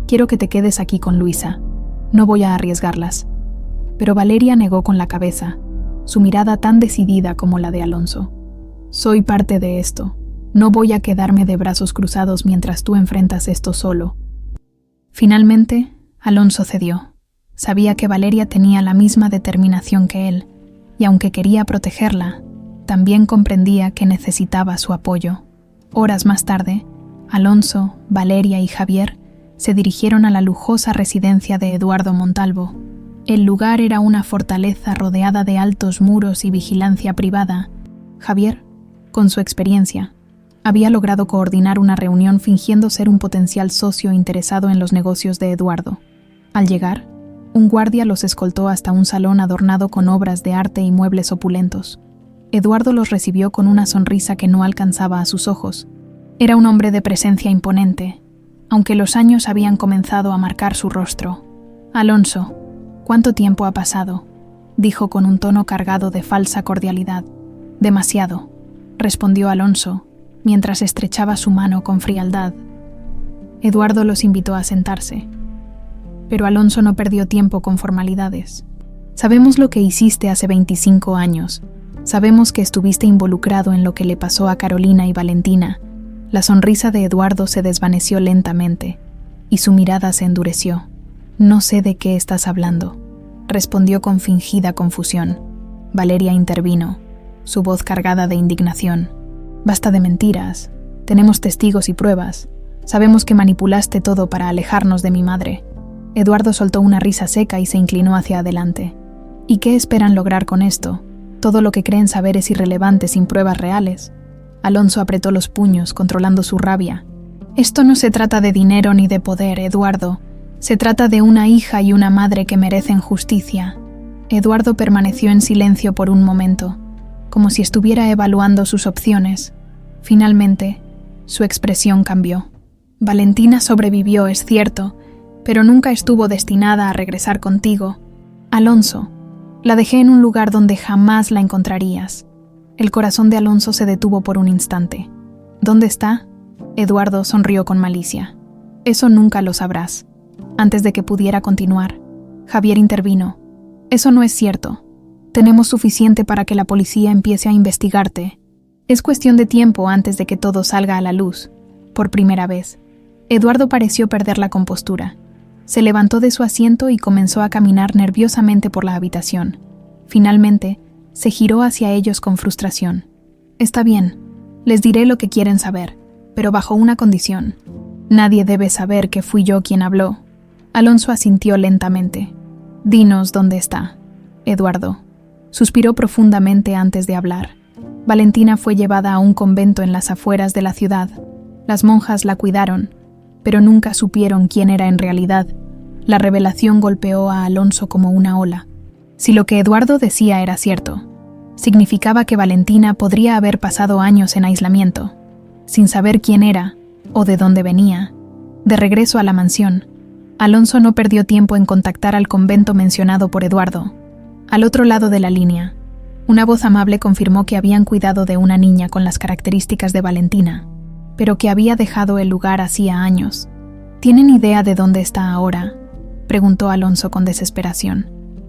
Quiero que te quedes aquí con Luisa. No voy a arriesgarlas. Pero Valeria negó con la cabeza, su mirada tan decidida como la de Alonso. Soy parte de esto. No voy a quedarme de brazos cruzados mientras tú enfrentas esto solo. Finalmente, Alonso cedió. Sabía que Valeria tenía la misma determinación que él, y aunque quería protegerla, también comprendía que necesitaba su apoyo. Horas más tarde, Alonso, Valeria y Javier se dirigieron a la lujosa residencia de Eduardo Montalvo. El lugar era una fortaleza rodeada de altos muros y vigilancia privada. Javier, con su experiencia, había logrado coordinar una reunión fingiendo ser un potencial socio interesado en los negocios de Eduardo. Al llegar, un guardia los escoltó hasta un salón adornado con obras de arte y muebles opulentos. Eduardo los recibió con una sonrisa que no alcanzaba a sus ojos. Era un hombre de presencia imponente, aunque los años habían comenzado a marcar su rostro. «Alonso, ¿cuánto tiempo ha pasado?», dijo con un tono cargado de falsa cordialidad. «Demasiado», respondió Alonso, mientras estrechaba su mano con frialdad. Eduardo los invitó a sentarse, pero Alonso no perdió tiempo con formalidades. «Sabemos lo que hiciste hace 25 años. Sabemos que estuviste involucrado en lo que le pasó a Carolina y Valentina». La sonrisa de Eduardo se desvaneció lentamente, y su mirada se endureció. «No sé de qué estás hablando», respondió con fingida confusión. Valeria intervino, su voz cargada de indignación. «Basta de mentiras. Tenemos testigos y pruebas. Sabemos que manipulaste todo para alejarnos de mi madre». Eduardo soltó una risa seca y se inclinó hacia adelante. «¿Y qué esperan lograr con esto? Todo lo que creen saber es irrelevante sin pruebas reales». Alonso apretó los puños, controlando su rabia. «Esto no se trata de dinero ni de poder, Eduardo. Se trata de una hija y una madre que merecen justicia». Eduardo permaneció en silencio por un momento, como si estuviera evaluando sus opciones. Finalmente, su expresión cambió. «Valentina sobrevivió, es cierto, pero nunca estuvo destinada a regresar contigo. Alonso, la dejé en un lugar donde jamás la encontrarías». El corazón de Alonso se detuvo por un instante. «¿Dónde está?». Eduardo sonrió con malicia. «Eso nunca lo sabrás». Antes de que pudiera continuar, Javier intervino. «Eso no es cierto. Tenemos suficiente para que la policía empiece a investigarte. Es cuestión de tiempo antes de que todo salga a la luz». Por primera vez, Eduardo pareció perder la compostura. Se levantó de su asiento y comenzó a caminar nerviosamente por la habitación. Finalmente, se giró hacia ellos con frustración. «Está bien, les diré lo que quieren saber, pero bajo una condición. Nadie debe saber que fui yo quien habló». Alonso asintió lentamente. «Dinos dónde está». Eduardo suspiró profundamente antes de hablar. Valentina fue llevada a un convento en las afueras de la ciudad. Las monjas la cuidaron, pero nunca supieron quién era en realidad. La revelación golpeó a Alonso como una ola. Si lo que Eduardo decía era cierto, significaba que Valentina podría haber pasado años en aislamiento, sin saber quién era o de dónde venía. De regreso a la mansión, Alonso no perdió tiempo en contactar al convento mencionado por Eduardo. Al otro lado de la línea, una voz amable confirmó que habían cuidado de una niña con las características de Valentina, pero que había dejado el lugar hacía años. ¿Tienen idea de dónde está ahora?, preguntó Alonso con desesperación.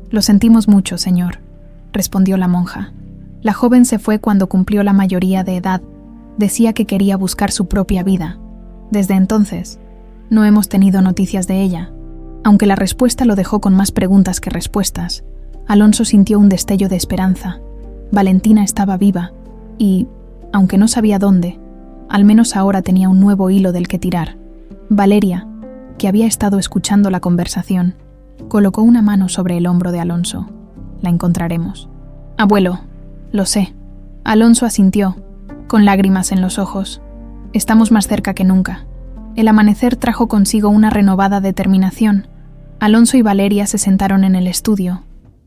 Lo sentimos mucho, señor, respondió la monja. La joven se fue cuando cumplió la mayoría de edad. Decía que quería buscar su propia vida. Desde entonces, no hemos tenido noticias de ella. Aunque la respuesta lo dejó con más preguntas que respuestas, Alonso sintió un destello de esperanza. Valentina estaba viva y, aunque no sabía dónde, al menos ahora tenía un nuevo hilo del que tirar. Valeria, que había estado escuchando la conversación, colocó una mano sobre el hombro de Alonso. La encontraremos. Abuelo, lo sé. Alonso asintió, con lágrimas en los ojos. Estamos más cerca que nunca. El amanecer trajo consigo una renovada determinación. Alonso y Valeria se sentaron en el estudio,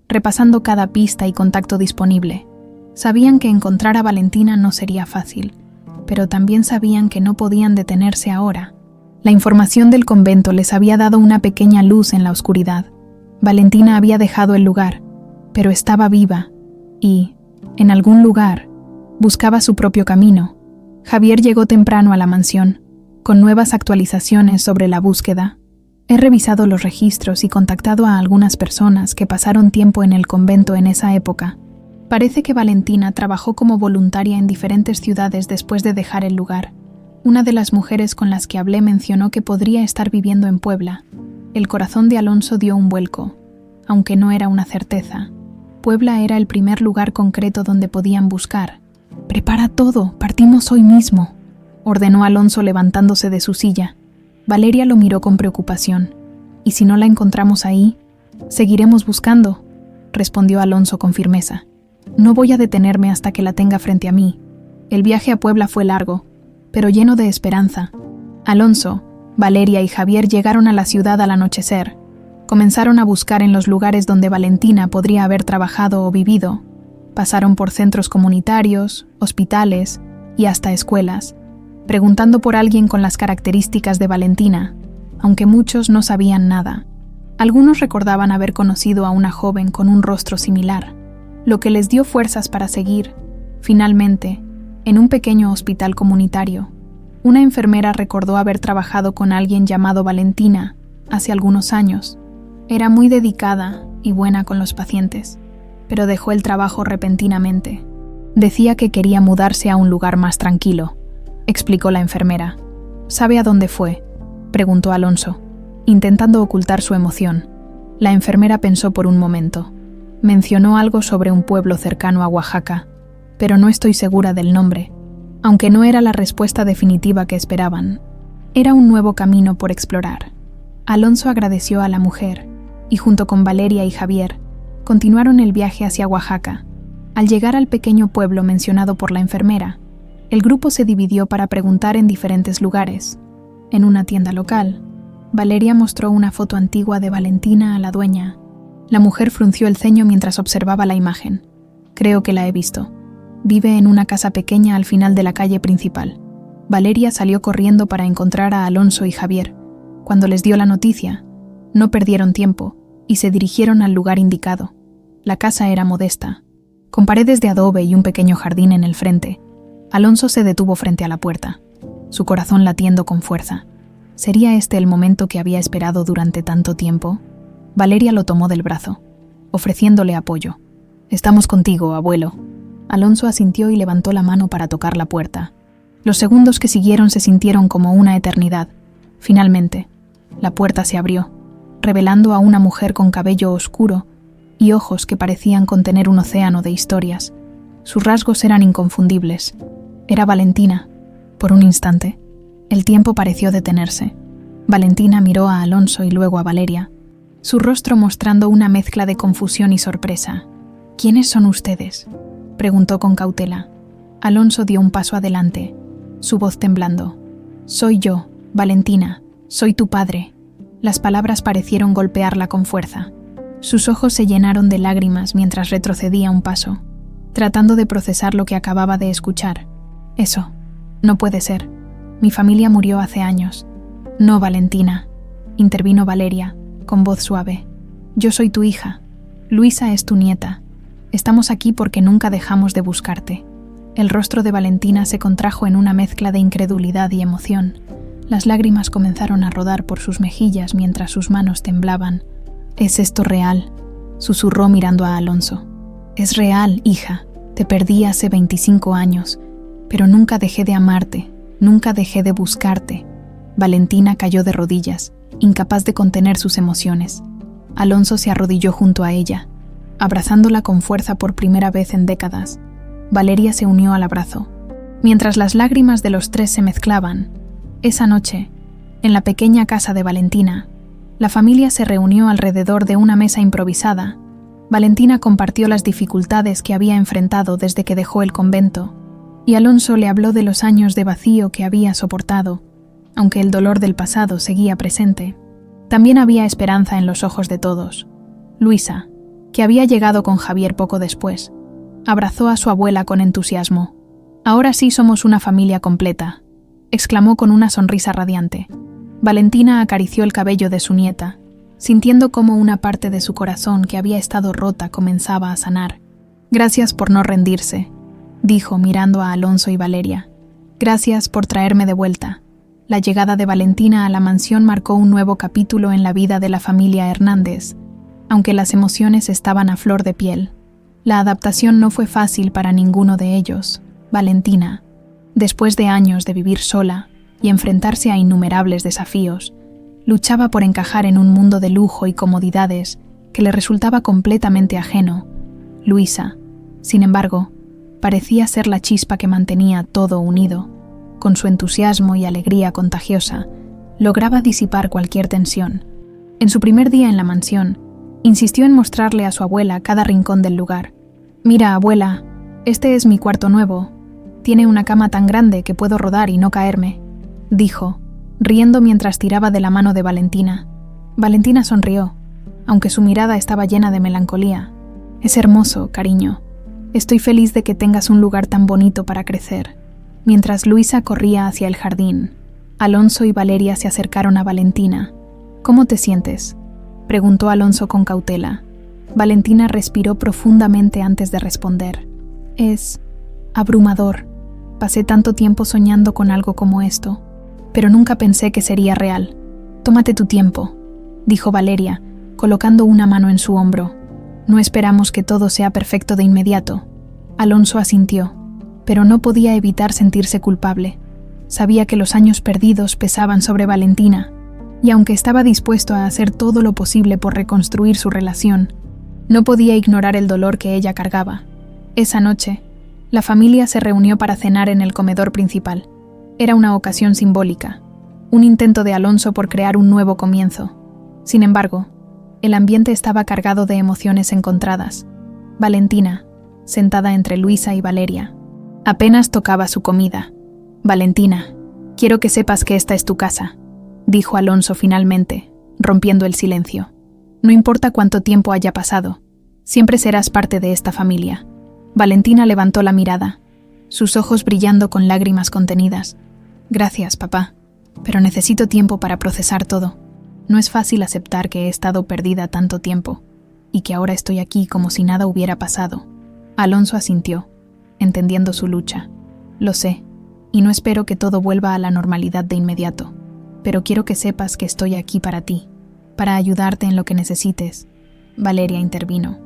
repasando cada pista y contacto disponible. Sabían que encontrar a Valentina no sería fácil, pero también sabían que no podían detenerse ahora. La información del convento les había dado una pequeña luz en la oscuridad. Valentina había dejado el lugar, pero estaba viva y, en algún lugar, buscaba su propio camino. Javier llegó temprano a la mansión, con nuevas actualizaciones sobre la búsqueda. He revisado los registros y contactado a algunas personas que pasaron tiempo en el convento en esa época. Parece que Valentina trabajó como voluntaria en diferentes ciudades después de dejar el lugar. Una de las mujeres con las que hablé mencionó que podría estar viviendo en Puebla. El corazón de Alonso dio un vuelco, aunque no era una certeza. Puebla era el primer lugar concreto donde podían buscar. «Prepara todo, partimos hoy mismo», ordenó Alonso levantándose de su silla. Valeria lo miró con preocupación. «¿Y si no la encontramos ahí? Seguiremos buscando», respondió Alonso con firmeza. «No voy a detenerme hasta que la tenga frente a mí». El viaje a Puebla fue largo, pero lleno de esperanza. Alonso, Valeria y Javier llegaron a la ciudad al anochecer. Comenzaron a buscar en los lugares donde Valentina podría haber trabajado o vivido. Pasaron por centros comunitarios, hospitales y hasta escuelas, preguntando por alguien con las características de Valentina, aunque muchos no sabían nada. Algunos recordaban haber conocido a una joven con un rostro similar, lo que les dio fuerzas para seguir. Finalmente, en un pequeño hospital comunitario, una enfermera recordó haber trabajado con alguien llamado Valentina hace algunos años. Era muy dedicada y buena con los pacientes, pero dejó el trabajo repentinamente. Decía que quería mudarse a un lugar más tranquilo, explicó la enfermera. ¿Sabe a dónde fue?, preguntó Alonso, intentando ocultar su emoción. La enfermera pensó por un momento. Mencionó algo sobre un pueblo cercano a Oaxaca, pero no estoy segura del nombre. Aunque no era la respuesta definitiva que esperaban, era un nuevo camino por explorar. Alonso agradeció a la mujer y, junto con Valeria y Javier, continuaron el viaje hacia Oaxaca. Al llegar al pequeño pueblo mencionado por la enfermera, el grupo se dividió para preguntar en diferentes lugares. En una tienda local, Valeria mostró una foto antigua de Valentina a la dueña. La mujer frunció el ceño mientras observaba la imagen. «Creo que la he visto. Vive en una casa pequeña al final de la calle principal». Valeria salió corriendo para encontrar a Alonso y Javier. Cuando les dio la noticia, no perdieron tiempo y se dirigieron al lugar indicado. La casa era modesta, con paredes de adobe y un pequeño jardín en el frente. Alonso se detuvo frente a la puerta, su corazón latiendo con fuerza. ¿Sería este el momento que había esperado durante tanto tiempo? Valeria lo tomó del brazo, ofreciéndole apoyo. «Estamos contigo, abuelo». Alonso asintió y levantó la mano para tocar la puerta. Los segundos que siguieron se sintieron como una eternidad. Finalmente, la puerta se abrió, revelando a una mujer con cabello oscuro y ojos que parecían contener un océano de historias. Sus rasgos eran inconfundibles. Era Valentina. Por un instante, el tiempo pareció detenerse. Valentina miró a Alonso y luego a Valeria, su rostro mostrando una mezcla de confusión y sorpresa. «¿Quiénes son ustedes?», preguntó con cautela. Alonso dio un paso adelante, su voz temblando. «Soy yo, Valentina. Soy tu padre». Las palabras parecieron golpearla con fuerza. Sus ojos se llenaron de lágrimas mientras retrocedía un paso, tratando de procesar lo que acababa de escuchar. «Eso, no puede ser. Mi familia murió hace años». «No, Valentina», intervino Valeria, con voz suave. «Yo soy tu hija. Luisa es tu nieta. Estamos aquí porque nunca dejamos de buscarte». El rostro de Valentina se contrajo en una mezcla de incredulidad y emoción. Las lágrimas comenzaron a rodar por sus mejillas mientras sus manos temblaban. «¿Es esto real?», susurró mirando a Alonso. «Es real, hija. Te perdí hace 25 años, pero nunca dejé de amarte, nunca dejé de buscarte». Valentina cayó de rodillas, incapaz de contener sus emociones. Alonso se arrodilló junto a ella, abrazándola con fuerza por primera vez en décadas. Valeria se unió al abrazo. Mientras las lágrimas de los tres se mezclaban, esa noche, en la pequeña casa de Valentina, la familia se reunió alrededor de una mesa improvisada. Valentina compartió las dificultades que había enfrentado desde que dejó el convento, y Alonso le habló de los años de vacío que había soportado, aunque el dolor del pasado seguía presente. También había esperanza en los ojos de todos. Luisa, que había llegado con Javier poco después, abrazó a su abuela con entusiasmo. «Ahora sí somos una familia completa», exclamó con una sonrisa radiante. Valentina acarició el cabello de su nieta, sintiendo cómo una parte de su corazón que había estado rota comenzaba a sanar. «Gracias por no rendirse», dijo mirando a Alonso y Valeria. «Gracias por traerme de vuelta». La llegada de Valentina a la mansión marcó un nuevo capítulo en la vida de la familia Hernández, aunque las emociones estaban a flor de piel. La adaptación no fue fácil para ninguno de ellos. Valentina, después de años de vivir sola y enfrentarse a innumerables desafíos, luchaba por encajar en un mundo de lujo y comodidades que le resultaba completamente ajeno. Luisa, sin embargo, parecía ser la chispa que mantenía todo unido. Con su entusiasmo y alegría contagiosa, lograba disipar cualquier tensión. En su primer día en la mansión, insistió en mostrarle a su abuela cada rincón del lugar. «Mira, abuela, este es mi cuarto nuevo. Tiene una cama tan grande que puedo rodar y no caerme», dijo, riendo mientras tiraba de la mano de Valentina. Valentina sonrió, aunque su mirada estaba llena de melancolía. «Es hermoso, cariño. Estoy feliz de que tengas un lugar tan bonito para crecer». Mientras Luisa corría hacia el jardín, Alonso y Valeria se acercaron a Valentina. «¿Cómo te sientes?», preguntó Alonso con cautela. Valentina respiró profundamente antes de responder. «Es abrumador. Pasé tanto tiempo soñando con algo como esto, pero nunca pensé que sería real. Tómate tu tiempo», dijo Valeria, colocando una mano en su hombro. «No esperamos que todo sea perfecto de inmediato». Alonso asintió, pero no podía evitar sentirse culpable. Sabía que los años perdidos pesaban sobre Valentina, y aunque estaba dispuesto a hacer todo lo posible por reconstruir su relación, no podía ignorar el dolor que ella cargaba. Esa noche, la familia se reunió para cenar en el comedor principal. Era una ocasión simbólica, un intento de Alonso por crear un nuevo comienzo. Sin embargo, el ambiente estaba cargado de emociones encontradas. Valentina, sentada entre Luisa y Valeria, apenas tocaba su comida. «Valentina, quiero que sepas que esta es tu casa», dijo Alonso finalmente, rompiendo el silencio. «No importa cuánto tiempo haya pasado, siempre serás parte de esta familia». Valentina levantó la mirada, sus ojos brillando con lágrimas contenidas. «Gracias, papá, pero necesito tiempo para procesar todo. No es fácil aceptar que he estado perdida tanto tiempo, y que ahora estoy aquí como si nada hubiera pasado». Alonso asintió, entendiendo su lucha. «Lo sé, y no espero que todo vuelva a la normalidad de inmediato, pero quiero que sepas que estoy aquí para ti, para ayudarte en lo que necesites». Valeria intervino,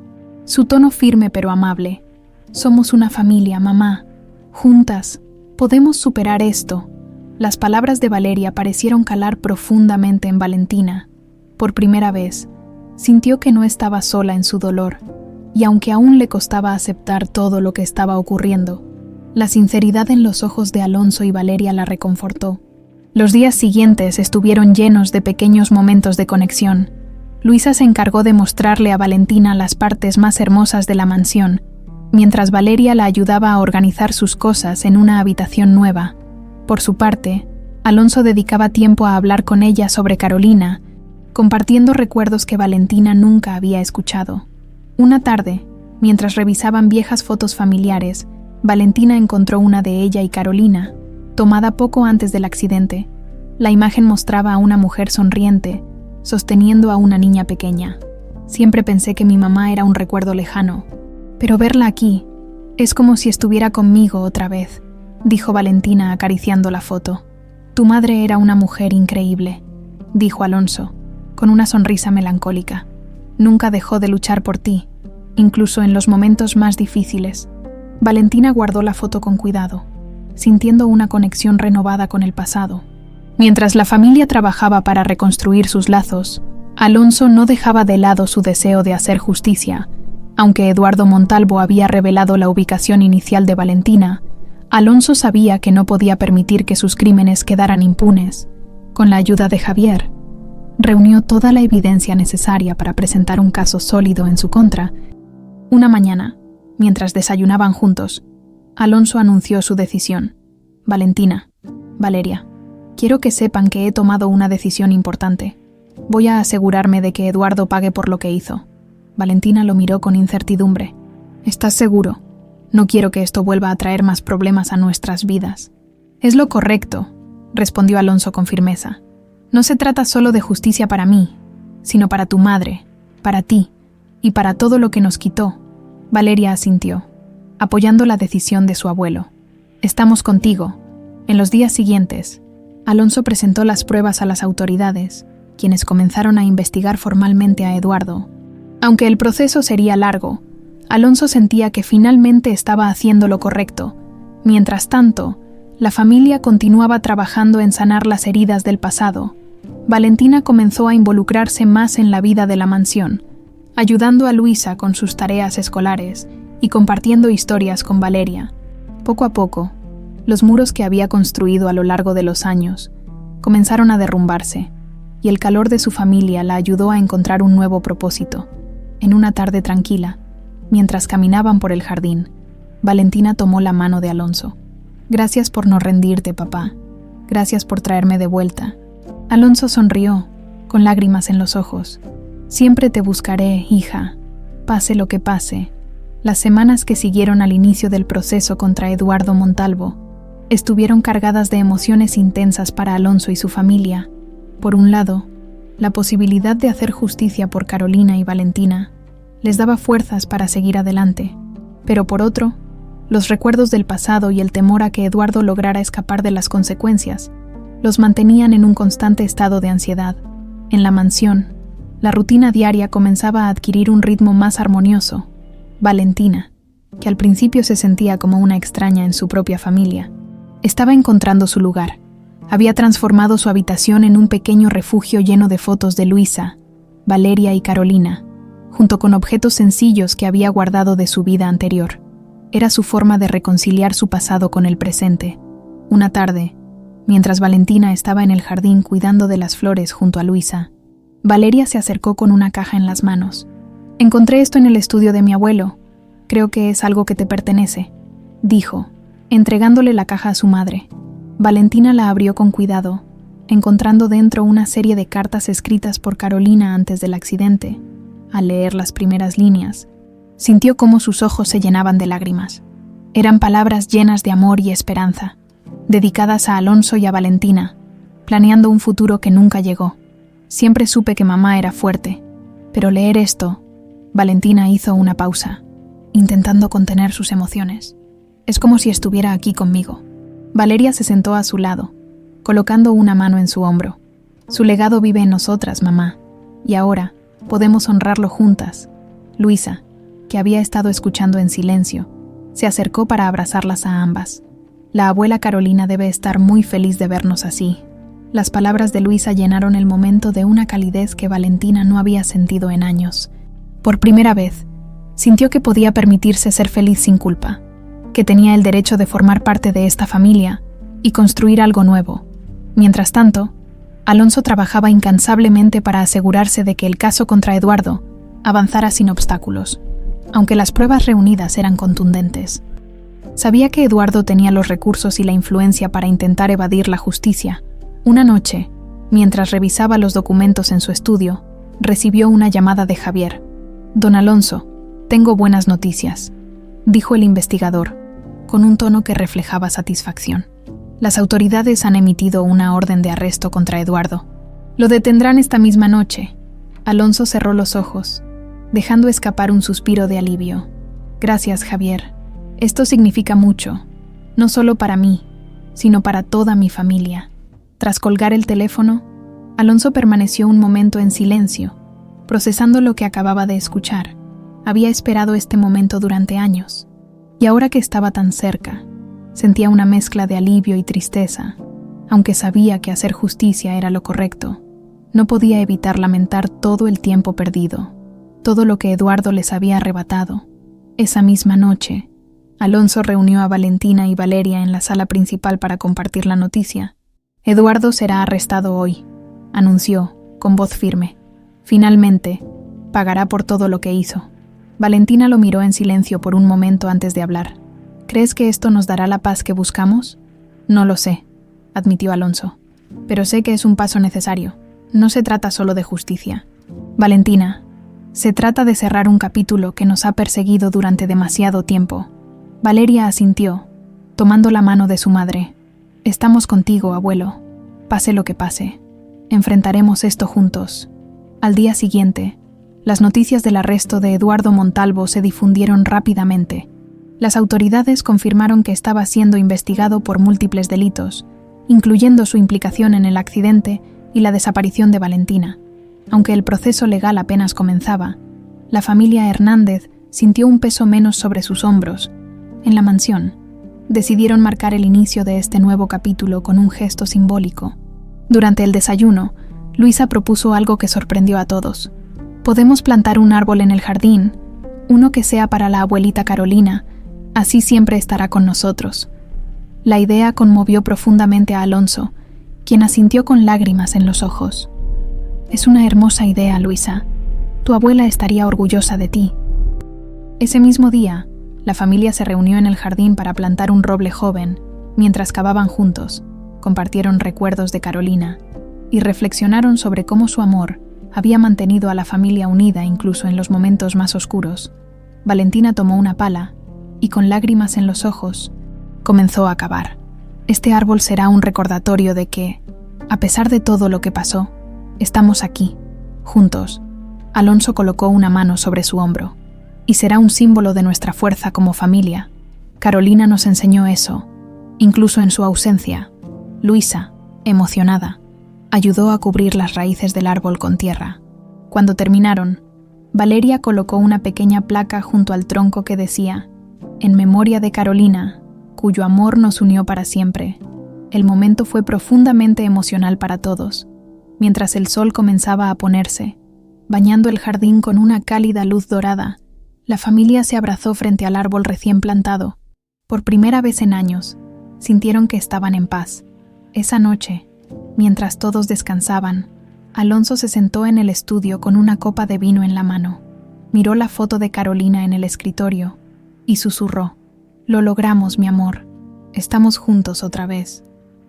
su tono firme pero amable. «Somos una familia, mamá. Juntas, podemos superar esto». Las palabras de Valeria parecieron calar profundamente en Valentina. Por primera vez, sintió que no estaba sola en su dolor, y aunque aún le costaba aceptar todo lo que estaba ocurriendo, la sinceridad en los ojos de Alonso y Valeria la reconfortó. Los días siguientes estuvieron llenos de pequeños momentos de conexión. Luisa se encargó de mostrarle a Valentina las partes más hermosas de la mansión, mientras Valeria la ayudaba a organizar sus cosas en una habitación nueva. Por su parte, Alonso dedicaba tiempo a hablar con ella sobre Carolina, compartiendo recuerdos que Valentina nunca había escuchado. Una tarde, mientras revisaban viejas fotos familiares, Valentina encontró una de ella y Carolina, tomada poco antes del accidente. La imagen mostraba a una mujer sonriente, sosteniendo a una niña pequeña. «Siempre pensé que mi mamá era un recuerdo lejano, pero verla aquí es como si estuviera conmigo otra vez», dijo Valentina acariciando la foto. Tu madre era una mujer increíble, dijo Alonso, con una sonrisa melancólica. Nunca dejó de luchar por ti, incluso en los momentos más difíciles. Valentina guardó la foto con cuidado, sintiendo una conexión renovada con el pasado. Mientras la familia trabajaba para reconstruir sus lazos, Alonso no dejaba de lado su deseo de hacer justicia. Aunque Eduardo Montalvo había revelado la ubicación inicial de Valentina, Alonso sabía que no podía permitir que sus crímenes quedaran impunes. Con la ayuda de Javier, reunió toda la evidencia necesaria para presentar un caso sólido en su contra. Una mañana, mientras desayunaban juntos, Alonso anunció su decisión. Valentina, Valeria, quiero que sepan que he tomado una decisión importante. Voy a asegurarme de que Eduardo pague por lo que hizo. Valentina lo miró con incertidumbre. ¿Estás seguro? No quiero que esto vuelva a traer más problemas a nuestras vidas. Es lo correcto, respondió Alonso con firmeza. No se trata solo de justicia para mí, sino para tu madre, para ti y para todo lo que nos quitó. Valeria asintió, apoyando la decisión de su abuelo. Estamos contigo. En los días siguientes, Alonso presentó las pruebas a las autoridades, quienes comenzaron a investigar formalmente a Eduardo. Aunque el proceso sería largo, Alonso sentía que finalmente estaba haciendo lo correcto. Mientras tanto, la familia continuaba trabajando en sanar las heridas del pasado. Valentina comenzó a involucrarse más en la vida de la mansión, ayudando a Luisa con sus tareas escolares y compartiendo historias con Valeria. Poco a poco, los muros que había construido a lo largo de los años comenzaron a derrumbarse, y el calor de su familia la ayudó a encontrar un nuevo propósito. En una tarde tranquila, mientras caminaban por el jardín, Valentina tomó la mano de Alonso. Gracias por no rendirte, papá. Gracias por traerme de vuelta. Alonso sonrió, con lágrimas en los ojos. Siempre te buscaré, hija, pase lo que pase. Las semanas que siguieron al inicio del proceso contra Eduardo Montalvo estuvieron cargadas de emociones intensas para Alonso y su familia. Por un lado, la posibilidad de hacer justicia por Carolina y Valentina les daba fuerzas para seguir adelante, pero por otro, los recuerdos del pasado y el temor a que Eduardo lograra escapar de las consecuencias los mantenían en un constante estado de ansiedad. En la mansión, la rutina diaria comenzaba a adquirir un ritmo más armonioso. Valentina, que al principio se sentía como una extraña en su propia familia, estaba encontrando su lugar. Había transformado su habitación en un pequeño refugio lleno de fotos de Luisa, Valeria y Carolina, junto con objetos sencillos que había guardado de su vida anterior. Era su forma de reconciliar su pasado con el presente. Una tarde, mientras Valentina estaba en el jardín cuidando de las flores junto a Luisa, Valeria se acercó con una caja en las manos. «Encontré esto en el estudio de mi abuelo. Creo que es algo que te pertenece», dijo, entregándole la caja a su madre. Valentina la abrió con cuidado, encontrando dentro una serie de cartas escritas por Carolina antes del accidente. Al leer las primeras líneas, sintió cómo sus ojos se llenaban de lágrimas. Eran palabras llenas de amor y esperanza, dedicadas a Alonso y a Valentina, planeando un futuro que nunca llegó. Siempre supe que mamá era fuerte, pero leer esto, Valentina hizo una pausa, intentando contener sus emociones. Es como si estuviera aquí conmigo. Valeria se sentó a su lado, colocando una mano en su hombro. Su legado vive en nosotras, mamá, y ahora podemos honrarlo juntas. Luisa, que había estado escuchando en silencio, se acercó para abrazarlas a ambas. La abuela Carolina debe estar muy feliz de vernos así. Las palabras de Luisa llenaron el momento de una calidez que Valentina no había sentido en años. Por primera vez, sintió que podía permitirse ser feliz sin culpa, que tenía el derecho de formar parte de esta familia y construir algo nuevo. Mientras tanto, Alonso trabajaba incansablemente para asegurarse de que el caso contra Eduardo avanzara sin obstáculos, aunque las pruebas reunidas eran contundentes. Sabía que Eduardo tenía los recursos y la influencia para intentar evadir la justicia. Una noche, mientras revisaba los documentos en su estudio, recibió una llamada de Javier. «Don Alonso, tengo buenas noticias», dijo el investigador, con un tono que reflejaba satisfacción. «Las autoridades han emitido una orden de arresto contra Eduardo. Lo detendrán esta misma noche». Alonso cerró los ojos, dejando escapar un suspiro de alivio. «Gracias, Javier. Esto significa mucho, no solo para mí, sino para toda mi familia». Tras colgar el teléfono, Alonso permaneció un momento en silencio, procesando lo que acababa de escuchar. Había esperado este momento durante años, y ahora que estaba tan cerca, sentía una mezcla de alivio y tristeza. Aunque sabía que hacer justicia era lo correcto, no podía evitar lamentar todo el tiempo perdido, todo lo que Eduardo les había arrebatado. Esa misma noche, Alonso reunió a Valentina y Valeria en la sala principal para compartir la noticia. Eduardo será arrestado hoy, anunció, con voz firme. Finalmente, pagará por todo lo que hizo. Valentina lo miró en silencio por un momento antes de hablar. ¿Crees que esto nos dará la paz que buscamos? No lo sé, admitió Alonso, pero sé que es un paso necesario. No se trata solo de justicia. Valentina, se trata de cerrar un capítulo que nos ha perseguido durante demasiado tiempo. Valeria asintió, tomando la mano de su madre. Estamos contigo, abuelo. Pase lo que pase. Enfrentaremos esto juntos. Al día siguiente, las noticias del arresto de Eduardo Montalvo se difundieron rápidamente. Las autoridades confirmaron que estaba siendo investigado por múltiples delitos, incluyendo su implicación en el accidente y la desaparición de Valentina. Aunque el proceso legal apenas comenzaba, la familia Hernández sintió un peso menos sobre sus hombros. En la mansión, decidieron marcar el inicio de este nuevo capítulo con un gesto simbólico. Durante el desayuno, Luisa propuso algo que sorprendió a todos. Podemos plantar un árbol en el jardín, uno que sea para la abuelita Carolina, así siempre estará con nosotros. La idea conmovió profundamente a Alonso, quien asintió con lágrimas en los ojos. Es una hermosa idea, Luisa. Tu abuela estaría orgullosa de ti. Ese mismo día, la familia se reunió en el jardín para plantar un roble joven, mientras cavaban juntos, compartieron recuerdos de Carolina y reflexionaron sobre cómo su amor había mantenido a la familia unida incluso en los momentos más oscuros. Valentina tomó una pala y, con lágrimas en los ojos, comenzó a cavar. Este árbol será un recordatorio de que, a pesar de todo lo que pasó, estamos aquí, juntos. Alonso colocó una mano sobre su hombro. Y será un símbolo de nuestra fuerza como familia. Carolina nos enseñó eso, incluso en su ausencia. Luisa, emocionada, ayudó a cubrir las raíces del árbol con tierra. Cuando terminaron, Valeria colocó una pequeña placa junto al tronco que decía: «En memoria de Carolina, cuyo amor nos unió para siempre». El momento fue profundamente emocional para todos, mientras el sol comenzaba a ponerse, bañando el jardín con una cálida luz dorada. La familia se abrazó frente al árbol recién plantado. Por primera vez en años, sintieron que estaban en paz. Esa noche, mientras todos descansaban, Alonso se sentó en el estudio con una copa de vino en la mano. Miró la foto de Carolina en el escritorio y susurró: «Lo logramos, mi amor. Estamos juntos otra vez».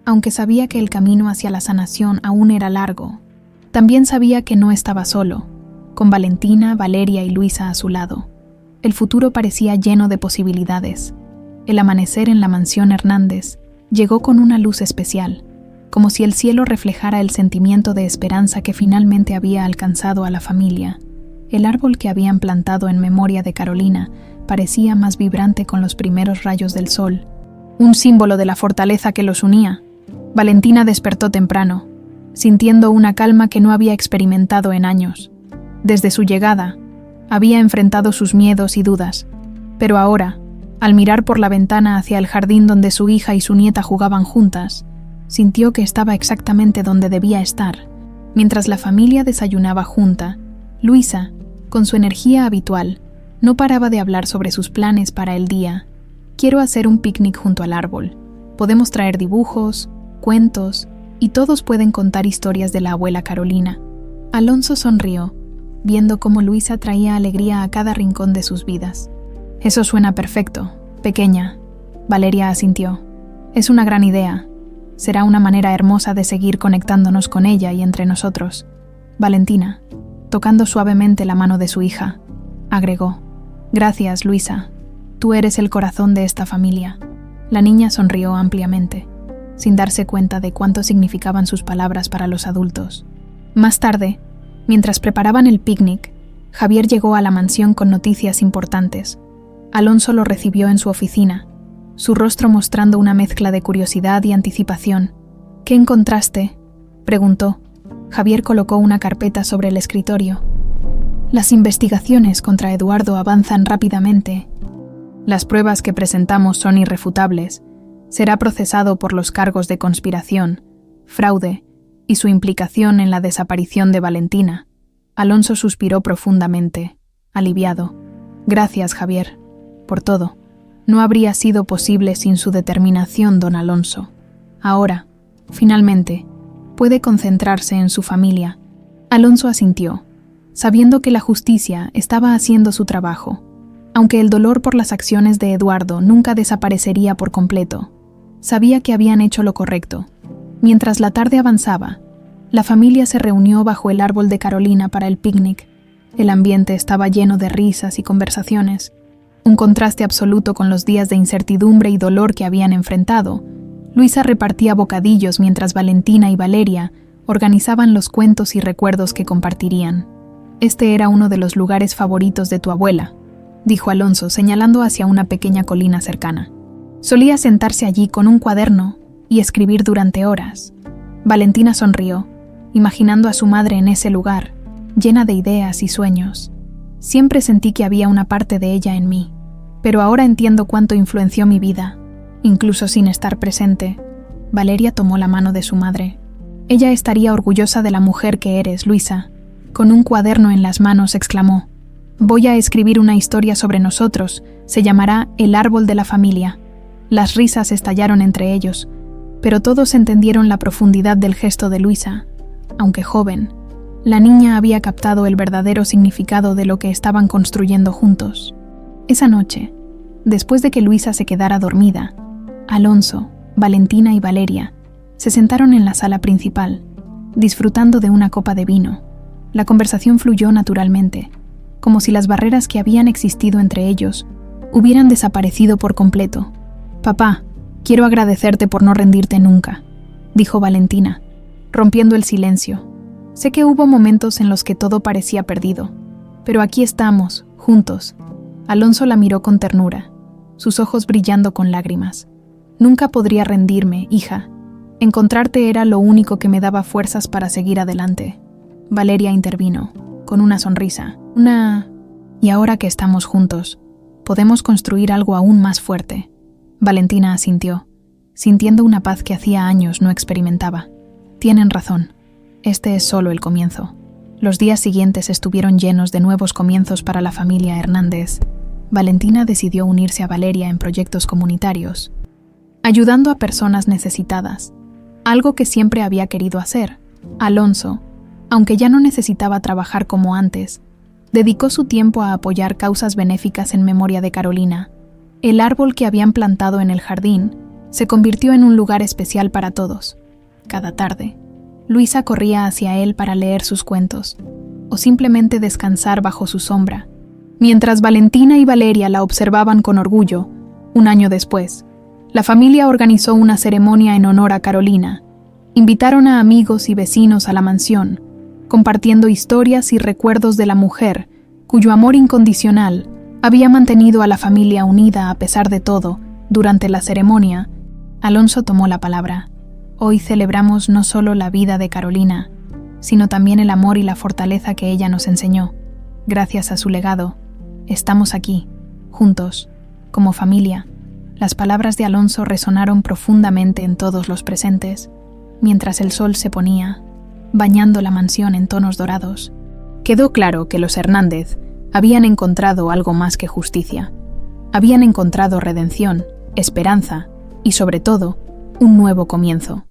Aunque sabía que el camino hacia la sanación aún era largo, también sabía que no estaba solo, con Valentina, Valeria y Luisa a su lado. El futuro parecía lleno de posibilidades. El amanecer en la mansión Hernández llegó con una luz especial, como si el cielo reflejara el sentimiento de esperanza que finalmente había alcanzado a la familia. El árbol que habían plantado en memoria de Carolina parecía más vibrante con los primeros rayos del sol, un símbolo de la fortaleza que los unía. Valentina despertó temprano, sintiendo una calma que no había experimentado en años. Desde su llegada, había enfrentado sus miedos y dudas, pero ahora, al mirar por la ventana hacia el jardín donde su hija y su nieta jugaban juntas, sintió que estaba exactamente donde debía estar. Mientras la familia desayunaba junta, Luisa, con su energía habitual, no paraba de hablar sobre sus planes para el día. «Quiero hacer un picnic junto al árbol. Podemos traer dibujos, cuentos, y todos pueden contar historias de la abuela Carolina». Alonso sonrió, viendo cómo Luisa traía alegría a cada rincón de sus vidas. «Eso suena perfecto, pequeña», Valeria asintió. «Es una gran idea. Será una manera hermosa de seguir conectándonos con ella y entre nosotros». Valentina, tocando suavemente la mano de su hija, agregó: «Gracias, Luisa. Tú eres el corazón de esta familia». La niña sonrió ampliamente, sin darse cuenta de cuánto significaban sus palabras para los adultos. Más tarde, mientras preparaban el picnic, Javier llegó a la mansión con noticias importantes. Alonso lo recibió en su oficina, su rostro mostrando una mezcla de curiosidad y anticipación. ¿Qué encontraste?, preguntó. Javier colocó una carpeta sobre el escritorio. Las investigaciones contra Eduardo avanzan rápidamente. Las pruebas que presentamos son irrefutables. Será procesado por los cargos de conspiración, fraude y su implicación en la desaparición de Valentina. Alonso suspiró profundamente, aliviado. Gracias, Javier, por todo. No habría sido posible sin su determinación, don Alonso. Ahora, finalmente, puede concentrarse en su familia. Alonso asintió, sabiendo que la justicia estaba haciendo su trabajo, aunque el dolor por las acciones de Eduardo nunca desaparecería por completo. Sabía que habían hecho lo correcto. Mientras la tarde avanzaba, la familia se reunió bajo el árbol de Carolina para el picnic. El ambiente estaba lleno de risas y conversaciones, un contraste absoluto con los días de incertidumbre y dolor que habían enfrentado. Luisa repartía bocadillos mientras Valentina y Valeria organizaban los cuentos y recuerdos que compartirían. Este era uno de los lugares favoritos de tu abuela, dijo Alonso, señalando hacia una pequeña colina cercana. Solía sentarse allí con un cuaderno y escribir durante horas. Valentina sonrió, imaginando a su madre en ese lugar, llena de ideas y sueños. Siempre sentí que había una parte de ella en mí, pero ahora entiendo cuánto influenció mi vida, incluso sin estar presente. Valeria tomó la mano de su madre. Ella estaría orgullosa de la mujer que eres, Luisa. Con un cuaderno en las manos exclamó: voy a escribir una historia sobre nosotros, se llamará El árbol de la familia. Las risas estallaron entre ellos, pero todos entendieron la profundidad del gesto de Luisa. Aunque joven, la niña había captado el verdadero significado de lo que estaban construyendo juntos. Esa noche, después de que Luisa se quedara dormida, Alonso, Valentina y Valeria se sentaron en la sala principal, disfrutando de una copa de vino. La conversación fluyó naturalmente, como si las barreras que habían existido entre ellos hubieran desaparecido por completo. «Papá, quiero agradecerte por no rendirte nunca», dijo Valentina, rompiendo el silencio. «Sé que hubo momentos en los que todo parecía perdido, pero aquí estamos, juntos». Alonso la miró con ternura, sus ojos brillando con lágrimas. «Nunca podría rendirme, hija. Encontrarte era lo único que me daba fuerzas para seguir adelante». Valeria intervino, con una sonrisa. «Y ahora que estamos juntos, podemos construir algo aún más fuerte». Valentina asintió, sintiendo una paz que hacía años no experimentaba. «Tienen razón. Este es solo el comienzo». Los días siguientes estuvieron llenos de nuevos comienzos para la familia Hernández. Valentina decidió unirse a Valeria en proyectos comunitarios, ayudando a personas necesitadas, algo que siempre había querido hacer. Alonso, aunque ya no necesitaba trabajar como antes, dedicó su tiempo a apoyar causas benéficas en memoria de Carolina. El árbol que habían plantado en el jardín se convirtió en un lugar especial para todos. Cada tarde, Luisa corría hacia él para leer sus cuentos, o simplemente descansar bajo su sombra, mientras Valentina y Valeria la observaban con orgullo. Un año después, la familia organizó una ceremonia en honor a Carolina. Invitaron a amigos y vecinos a la mansión, compartiendo historias y recuerdos de la mujer cuyo amor incondicional había mantenido a la familia unida a pesar de todo. Durante la ceremonia, Alonso tomó la palabra. «Hoy celebramos no solo la vida de Carolina, sino también el amor y la fortaleza que ella nos enseñó. Gracias a su legado, estamos aquí, juntos, como familia». Las palabras de Alonso resonaron profundamente en todos los presentes, mientras el sol se ponía, bañando la mansión en tonos dorados. Quedó claro que los Hernández habían encontrado algo más que justicia. Habían encontrado redención, esperanza y, sobre todo, un nuevo comienzo.